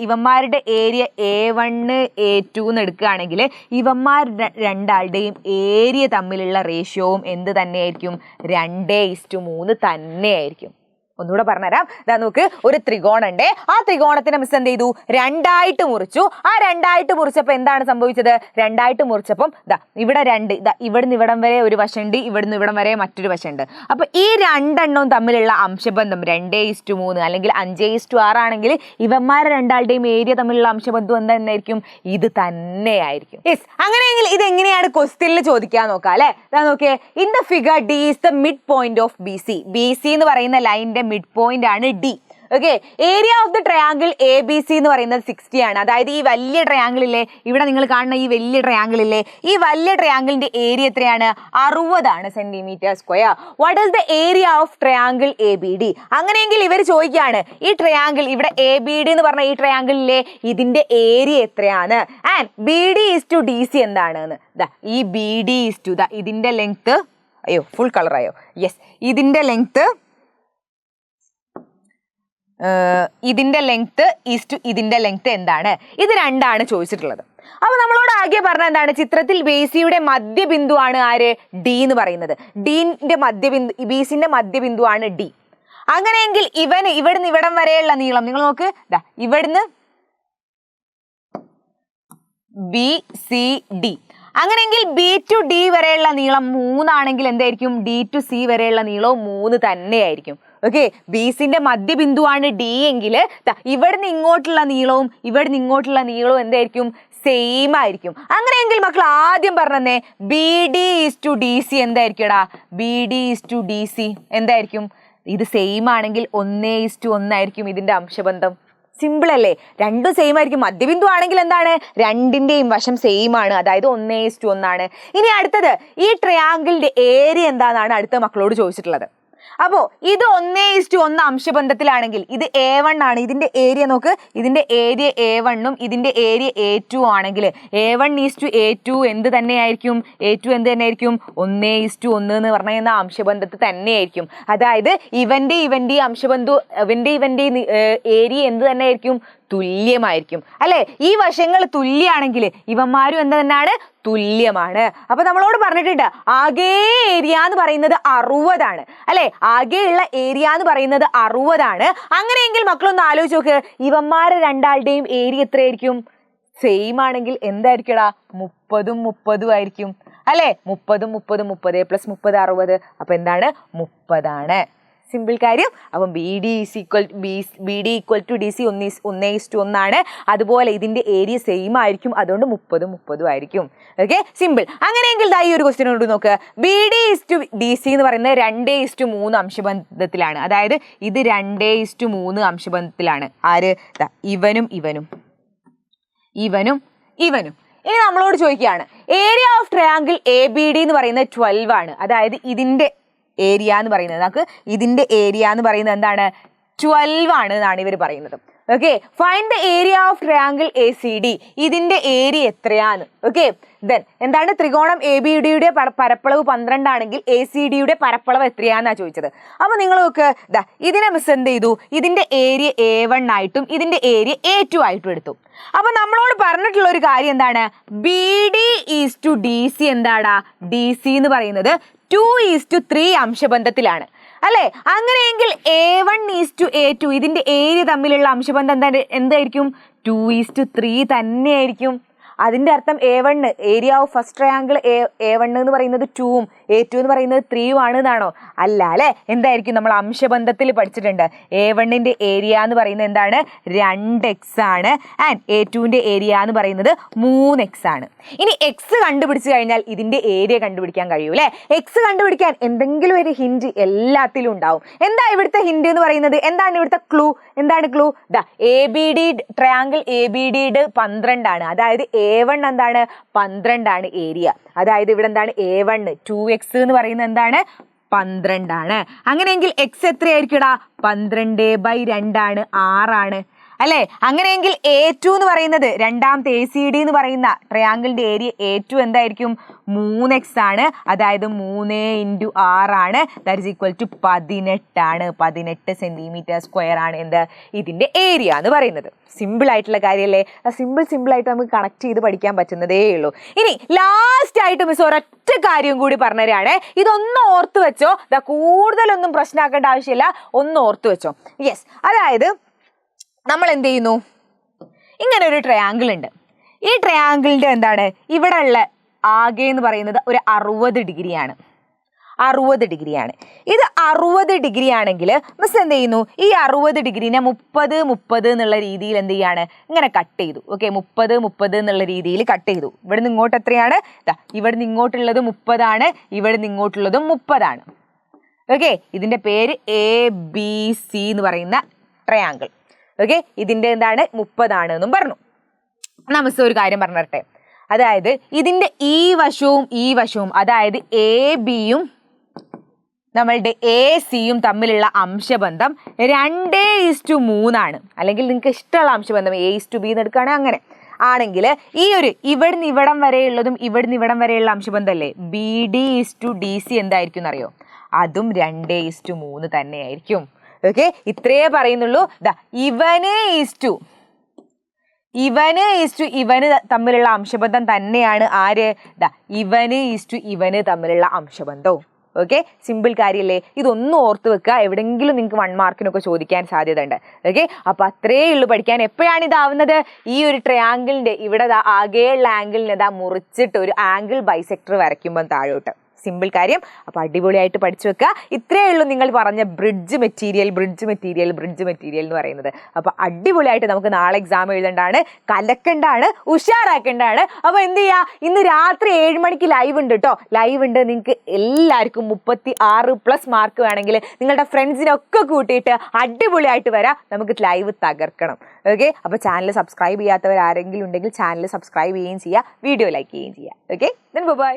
ഇവന്മാരുടെ ഏരിയ A1 A2 എന്ന് എടുക്കുകയാണെങ്കിൽ ഇവന്മാർ രണ്ടാളുടെയും ഏരിയ തമ്മിലുള്ള റേഷ്യോവും എന്ത് തന്നെയായിരിക്കും, 2:3 തന്നെയായിരിക്കും. ഒന്നുകൂടെ പറഞ്ഞുതരാം. ഇതാ നോക്ക്, ഒരു ത്രികോണം ഉണ്ട്, ആ ത്രികോണത്തിനെ മിസ് എന്ത് ചെയ്തു, 2 മുറിച്ചു. ആ 2 മുറിച്ചപ്പോൾ എന്താണ് സംഭവിച്ചത്, 2 മുറിച്ചപ്പം ഇവിടെ 2, ഇവിടുന്ന് ഇവിടം വരെ ഒരു വശമുണ്ട്, ഇവിടുന്ന് ഇവിടം വരെ മറ്റൊരു വശമുണ്ട്. അപ്പൊ ഈ 2 തമ്മിലുള്ള അംശബന്ധം 2:3 അല്ലെങ്കിൽ 5:6 ആണെങ്കിൽ ഇവന്മാരെ രണ്ടാളുടെയും ഏരിയ തമ്മിലുള്ള അംശബന്ധം എന്തായിരിക്കും, ഇത് തന്നെയായിരിക്കും. യെസ്, അങ്ങനെയെങ്കിൽ ഇത് എങ്ങനെയാണ് ക്വസ്റ്റ്യനിൽ ചോദിക്കാൻ നോക്കാം അല്ലെ. നോക്കിയേ, in the figure D is the mid point of BC എന്ന് പറയുന്ന ലൈനിന്റെ മിഡ് പോയിന്റ് ആണ് D. Okay, area of the triangle ABC എന്ന് പറയുന്നത് 60 ആണ്. അതായത് ഈ വലിയ ട്രയാങ്കിളില്ലേ, ഇവിടെ നിങ്ങൾ കാണുന്ന ഈ വലിയ ട്രയാങ്കിളില്ലേ, ഈ വലിയ ട്രയാങ്കിളിന്റെ ഏരിയ എത്രയാണ്, 60 centimetre square. What is the area of triangle ABD? അങ്ങനെയെങ്കിൽ ഇവർ ചോദിക്കുകയാണ്, ഈ ട്രയാങ്കിൾ ഇവിടെ ABD എന്ന് പറഞ്ഞ ഈ ട്രയാങ്കിളിലെ ഇതിന്റെ ഏരിയ എത്രയാണ്, and BD is to DC എന്താണെന്ന്. ഈ BD ഈസ് ടു ഇതിന്റെ ലെങ്ത്, ഫുൾ കളർ ആയോ, യെസ്, ഇതിന്റെ ലെങ്ത് ഈസ് ടു ഇതിന്റെ ലെങ്ത് എന്താണ്, ഇത് 2 ചോദിച്ചിട്ടുള്ളത്. അപ്പൊ നമ്മളോട് ആകെ പറഞ്ഞ എന്താണ്, ചിത്രത്തിൽ BCയുടെ മധ്യബിന്ദുവാണ് ആര്, D എന്ന് പറയുന്നത്. BCന്റെ മധ്യബിന്ദുവാണ് D. അങ്ങനെയെങ്കിൽ ഇവിടുന്ന് ഇവിടം വരെയുള്ള നീളം നിങ്ങൾ നോക്ക്, ഇവിടുന്ന് BCD. അങ്ങനെയെങ്കിൽ B to D വരെയുള്ള നീളം 3 ആണെങ്കിൽ എന്തായിരിക്കും, D to C വരെയുള്ള നീളവും 3 തന്നെയായിരിക്കും. ഓക്കെ, BCന്റെ മധ്യബിന്ദുവാണ് D എങ്കിൽ ഇവിടുന്ന് ഇങ്ങോട്ടുള്ള നീളവും ഇവിടുന്ന് ഇങ്ങോട്ടുള്ള നീളവും എന്തായിരിക്കും, സെയിം ആയിരിക്കും. അങ്ങനെയെങ്കിൽ മക്കൾ ആദ്യം പറഞ്ഞേ BD/DC എന്തായിരിക്കുംടാ? BD/DC എന്തായിരിക്കും? ഇത് സെയിം ആണെങ്കിൽ 1:1 ആയിരിക്കും ഇതിന്റെ അംശബന്ധം. സിമ്പിൾ അല്ലേ? രണ്ടും സെയിം ആയിരിക്കും. മധ്യബിന്ദു ആണെങ്കിൽ എന്താണ്? രണ്ടിന്റെയും വശം സെയിം ആണ്, അതായത് 1:1 ആണ്. ഇനി അടുത്തത് ഈ ട്രയാങ്കിളിന്റെ ഏരിയ എന്താണെന്നാണ് അടുത്ത മക്കളോട് ചോദിച്ചിട്ടുള്ളത്. അപ്പോ ഇത് 1:1 അംശബന്ധത്തിലാണെങ്കിൽ ഇത് A1 ആണ്. ഇതിന്റെ ഏരിയ നോക്ക്, ഇതിന്റെ ഏരിയ A1ഉം ഇതിന്റെ ഏരിയ A2 ആണെങ്കിൽ A1:A2 എന്ത് തന്നെയായിരിക്കും? A2 എന്ത് തന്നെയായിരിക്കും? 1:1 എന്ന് പറഞ്ഞ അംശബന്ധത്തിൽ തന്നെയായിരിക്കും. അതായത് ഇവന്റെ അംശബന്ധു ഇവന്റെ ഏരിയ എന്ത് തന്നെയായിരിക്കും? തുല്യമായിരിക്കും അല്ലെ? ഈ വശങ്ങൾ തുല്യാണെങ്കിൽ ഇവന്മാരും എന്ത് തന്നെയാണ്? തുല്യമാണ്. അപ്പൊ നമ്മളോട് പറഞ്ഞിട്ടുണ്ട് ആകെ ഏരിയ എന്ന് പറയുന്നത് 60 ആണ് അല്ലെ? ആകെയുള്ള ഏരിയ എന്ന് പറയുന്നത് 60 ആണ്. അങ്ങനെയെങ്കിൽ മക്കളൊന്ന് ആലോചിച്ച് നോക്ക്, ഇവന്മാരെ രണ്ടാളുടെയും ഏരിയ എത്രയായിരിക്കും? സെയിം ആണെങ്കിൽ എന്തായിരിക്കടാ? 30 ആയിരിക്കും അല്ലെ? 30 + 30 60. അപ്പൊ എന്താണ്? 30 ആണ്. സിമ്പിൾ കാര്യം. അപ്പം BD = DC 1:1 ആണ്. അതുപോലെ ഇതിന്റെ ഏരിയ സെയിം ആയിരിക്കും, അതുകൊണ്ട് 30 ആയിരിക്കും. Okay, simple. അങ്ങനെയെങ്കിൽ ഈ ഒരു ക്വസ്റ്റ്യൻ കൊണ്ട് നോക്ക്. BD/DC എന്ന് പറയുന്നത് 2:3 അംശബന്ധത്തിലാണ്. അതായത് ഇത് 2:3 അംശബന്ധത്തിലാണ്. ആര്? ഇവനും. ഇനി നമ്മളോട് ചോദിക്കുകയാണ് ഏരിയ ഓഫ് ട്രയാങ്കിൾ ABD എന്ന് പറയുന്നത് 12 ആണ്. അതായത് ഇതിന്റെ ഏരിയ എന്ന് പറയുന്നത് എന്താണ്? 12 ആണ് എന്നാണ് ഇവർ പറയുന്നത്. Okay, find the area of triangle ACD. ഇതിന്റെ ഏരിയ എത്രയാണ്? ഓക്കെ, ദെൻ എന്താണ്? ത്രികോണം ABDയുടെ പരപ്പളവ് 12 ആണെങ്കിൽ ACDയുടെ പരപ്പളവ് എത്രയാന്നാ ചോദിച്ചത്. അപ്പൊ നിങ്ങൾ നോക്ക്, ഇതിനെ മിസ് എന്ത് ചെയ്തു? ഇതിന്റെ ഏരിയ A1 ആയിട്ടും ഇതിന്റെ ഏരിയ A2 ആയിട്ടും എടുത്തു. അപ്പൊ നമ്മളോട് പറഞ്ഞിട്ടുള്ള ഒരു കാര്യം എന്താണ്? BD/DC എന്താടാ? DC എന്ന് പറയുന്നത് 2:3 അംശബന്ധത്തിലാണ് അല്ലെ? അങ്ങനെയെങ്കിൽ A1:A2 ഇതിന്റെ ഏരിയ തമ്മിലുള്ള അംശബന്ധം എന്തായിരിക്കും? 2:3 തന്നെയായിരിക്കും. അതിന്റെ അർത്ഥം A1 area of first triangle A1 എന്ന് പറയുന്നത് 2ഉം A2 എന്ന് പറയുന്നത് 3ഉം ആണ് എന്നാണോ? അല്ല അല്ലെ? എന്തായിരിക്കും? നമ്മൾ അംശബന്ധത്തിൽ പഠിച്ചിട്ടുണ്ട് A1ന്റെ ഏരിയ എന്ന് പറയുന്നത് എന്താണ്? 2x ആണ്. ആൻഡ് A2ന്റെ ഏരിയ എന്ന് പറയുന്നത് 3x ആണ്. ഇനി x കണ്ടുപിടിച്ചു കഴിഞ്ഞാൽ ഇതിന്റെ ഏരിയ കണ്ടുപിടിക്കാൻ കഴിയും അല്ലെ? x കണ്ടുപിടിക്കാൻ എന്തെങ്കിലും ഒരു ഹിന്റ് എല്ലാത്തിലും ഉണ്ടാവും. എന്താ ഇവിടുത്തെ ഹിന്റ് എന്ന് പറയുന്നത്? എന്താണ് ഇവിടുത്തെ ക്ലൂ? എന്താണ് ക്ലൂ? ട്രയാങ്കിൾ ABD 12 ആണ്. അതായത് A1 എന്താണ്? 12 ആണ് ഏരിയ. അതായത് ഇവിടെ എന്താണ്? A1 2x എന്ന് പറയുന്നത് എന്താണ്? 12 ആണ്. അങ്ങനെയെങ്കിൽ x എത്രയായിരിക്കുംടാ? 12/2 ആണ്, 6 ആണ് അല്ലെ? അങ്ങനെയെങ്കിൽ A2 എന്ന് പറയുന്നത് രണ്ടാമത്തെ ACD എന്ന് പറയുന്ന ട്രയാങ്കിളിന്റെ ഏരിയ A2 എന്തായിരിക്കും? 3x ആണ്. അതായത് 3 × 6 ആണ്. ദാറ്റ് ഈസ് ഈക്വൽ ടു 18 ആണ്. 18 cm² ആണ് എന്ത്? ഇതിന്റെ ഏരിയ എന്ന് പറയുന്നത്. സിമ്പിൾ ആയിട്ടുള്ള കാര്യമല്ലേ? സിമ്പിൾ ആയിട്ട് നമുക്ക് കണക്ട് ചെയ്ത് പഠിക്കാൻ പറ്റുന്നതേ ഉള്ളൂ. ഇനി ലാസ്റ്റ് ആയിട്ട് മിസ് ഒരൊറ്റ കാര്യം കൂടി പറഞ്ഞുതരാണ്. ഇതൊന്ന് ഓർത്ത് വെച്ചോ. കൂടുതലൊന്നും പ്രശ്നമാക്കേണ്ട ആവശ്യമില്ല, ഒന്ന് ഓർത്ത് വെച്ചോ. യെസ്, അതായത് നമ്മൾ എന്ത് ചെയ്യുന്നു? ഇങ്ങനെ ഒരു ട്രയാങ്കിൾ ഉണ്ട്. ഈ ട്രയാങ്കിളിന്റെ എന്താണ്? ഇവിടെ ഉള്ള ആകെ എന്ന് പറയുന്നത് ഒരു 60 ഡിഗ്രിയാണ്. 60 ഡിഗ്രിയാണ്. ഇത് 60 ഡിഗ്രി ആണെങ്കിൽ മിസ് എന്ത് ചെയ്യുന്നു? ഈ 60 ഡിഗ്രീനെ 30 എന്നുള്ള രീതിയിൽ എന്ത് ചെയ്യാണ്? ഇങ്ങനെ കട്ട് ചെയ്തു. ഓക്കെ, 30 എന്നുള്ള രീതിയിൽ കട്ട് ചെയ്തു. ഇവിടെ നിന്ന് ഇങ്ങോട്ട് എത്രയാണ്? ഇവിടെ നിന്ന് ഇങ്ങോട്ടുള്ളത് 30 ആണ്, ഇവിടെ നിന്ന് ഇങ്ങോട്ടുള്ളതും 30 ആണ്. ഓക്കെ, ഇതിന്റെ പേര് ABC എന്ന് പറയുന്ന ട്രയാങ്കിൾ. ഓക്കെ, ഇതിന്റെ എന്താണ്? 30 ആണ് എന്നും പറഞ്ഞു. മിസ് ഒരു കാര്യം പറഞ്ഞു തരട്ടെ. അതായത് ഇതിന്റെ ഈ വശവും അതായത് ABയും നമ്മളുടെ AC-യും തമ്മിലുള്ള അംശബന്ധം 2:3 ആണ്. അല്ലെങ്കിൽ നിങ്ങൾക്ക് ഇഷ്ടമുള്ള അംശബന്ധം A:B എന്ന് എടുക്കുകയാണെങ്കിൽ അങ്ങനെ ആണെങ്കിൽ ഈ ഒരു ഇവിടുന്ന് ഇവിടം വരെയുള്ളതും ഇവിടുന്ന് ഇവിടം വരെയുള്ള അംശബന്ധം അല്ലേ BD/DC എന്തായിരിക്കും എന്നറിയോ? അതും 2:3 തന്നെയായിരിക്കും. ഓക്കെ, ഇത്രയേ പറയുന്നുള്ളൂ. ഇവന് തമ്മിലുള്ള അംശബന്ധം തന്നെയാണ് ആര്? ഇവന് തമ്മിലുള്ള അംശബന്ധവും. ഓക്കെ, സിമ്പിൾ കാര്യമല്ലേ? ഇതൊന്നും ഓർത്ത് വെക്കുക. എവിടെയെങ്കിലും നിങ്ങൾക്ക് 1 മാർക്കിനൊക്കെ ചോദിക്കാൻ സാധ്യത ഉണ്ട്. ഓക്കെ, അപ്പൊ അത്രയേ ഉള്ളൂ പഠിക്കാൻ. എപ്പോഴാണ് ഇതാവുന്നത്? ഈ ഒരു ട്രയാങ്കിളിന്റെ ഇവിടെ ആകെയുള്ള ആംഗിളിനെ മുറിച്ചിട്ട് ഒരു ആംഗിൾ ബൈസെക്ടർ വരയ്ക്കുമ്പോൾ താഴോട്ട് സിമ്പിൾ കാര്യം. അപ്പോൾ അടിപൊളിയായിട്ട് പഠിച്ചു വെക്കുക. ഇത്രയേ ഉള്ളൂ നിങ്ങൾ പറഞ്ഞ ബ്രിഡ്ജ് മെറ്റീരിയൽ എന്ന് പറയുന്നത്. അപ്പോൾ അടിപൊളിയായിട്ട് നമുക്ക് നാളെ എക്സാം എഴുതേണ്ടതാണ്, കലക്കണ്ടാണ്, ഉഷാറാക്കേണ്ടതാണ്. അപ്പോൾ എന്ത് ചെയ്യുക, ഇന്ന് രാത്രി 7 മണിക്ക് ലൈവ് ഉണ്ട് കേട്ടോ. ലൈവ് ഉണ്ട്. നിങ്ങൾക്ക് എല്ലാവർക്കും 36+ മാർക്ക് വേണമെങ്കിൽ നിങ്ങളുടെ ഫ്രണ്ട്സിനൊക്കെ കൂട്ടിയിട്ട് അടിപൊളിയായിട്ട് വരാം. നമുക്ക് ലൈവ് തകർക്കണം. ഓക്കെ, അപ്പോൾ ചാനൽ സബ്സ്ക്രൈബ് ചെയ്യാത്തവർ ആരെങ്കിലും ഉണ്ടെങ്കിൽ ചാനൽ സബ്സ്ക്രൈബ് ചെയ്യുകയും ചെയ്യുക, വീഡിയോ ലൈക്ക് ചെയ്യുകയും ചെയ്യുക. Okay, by.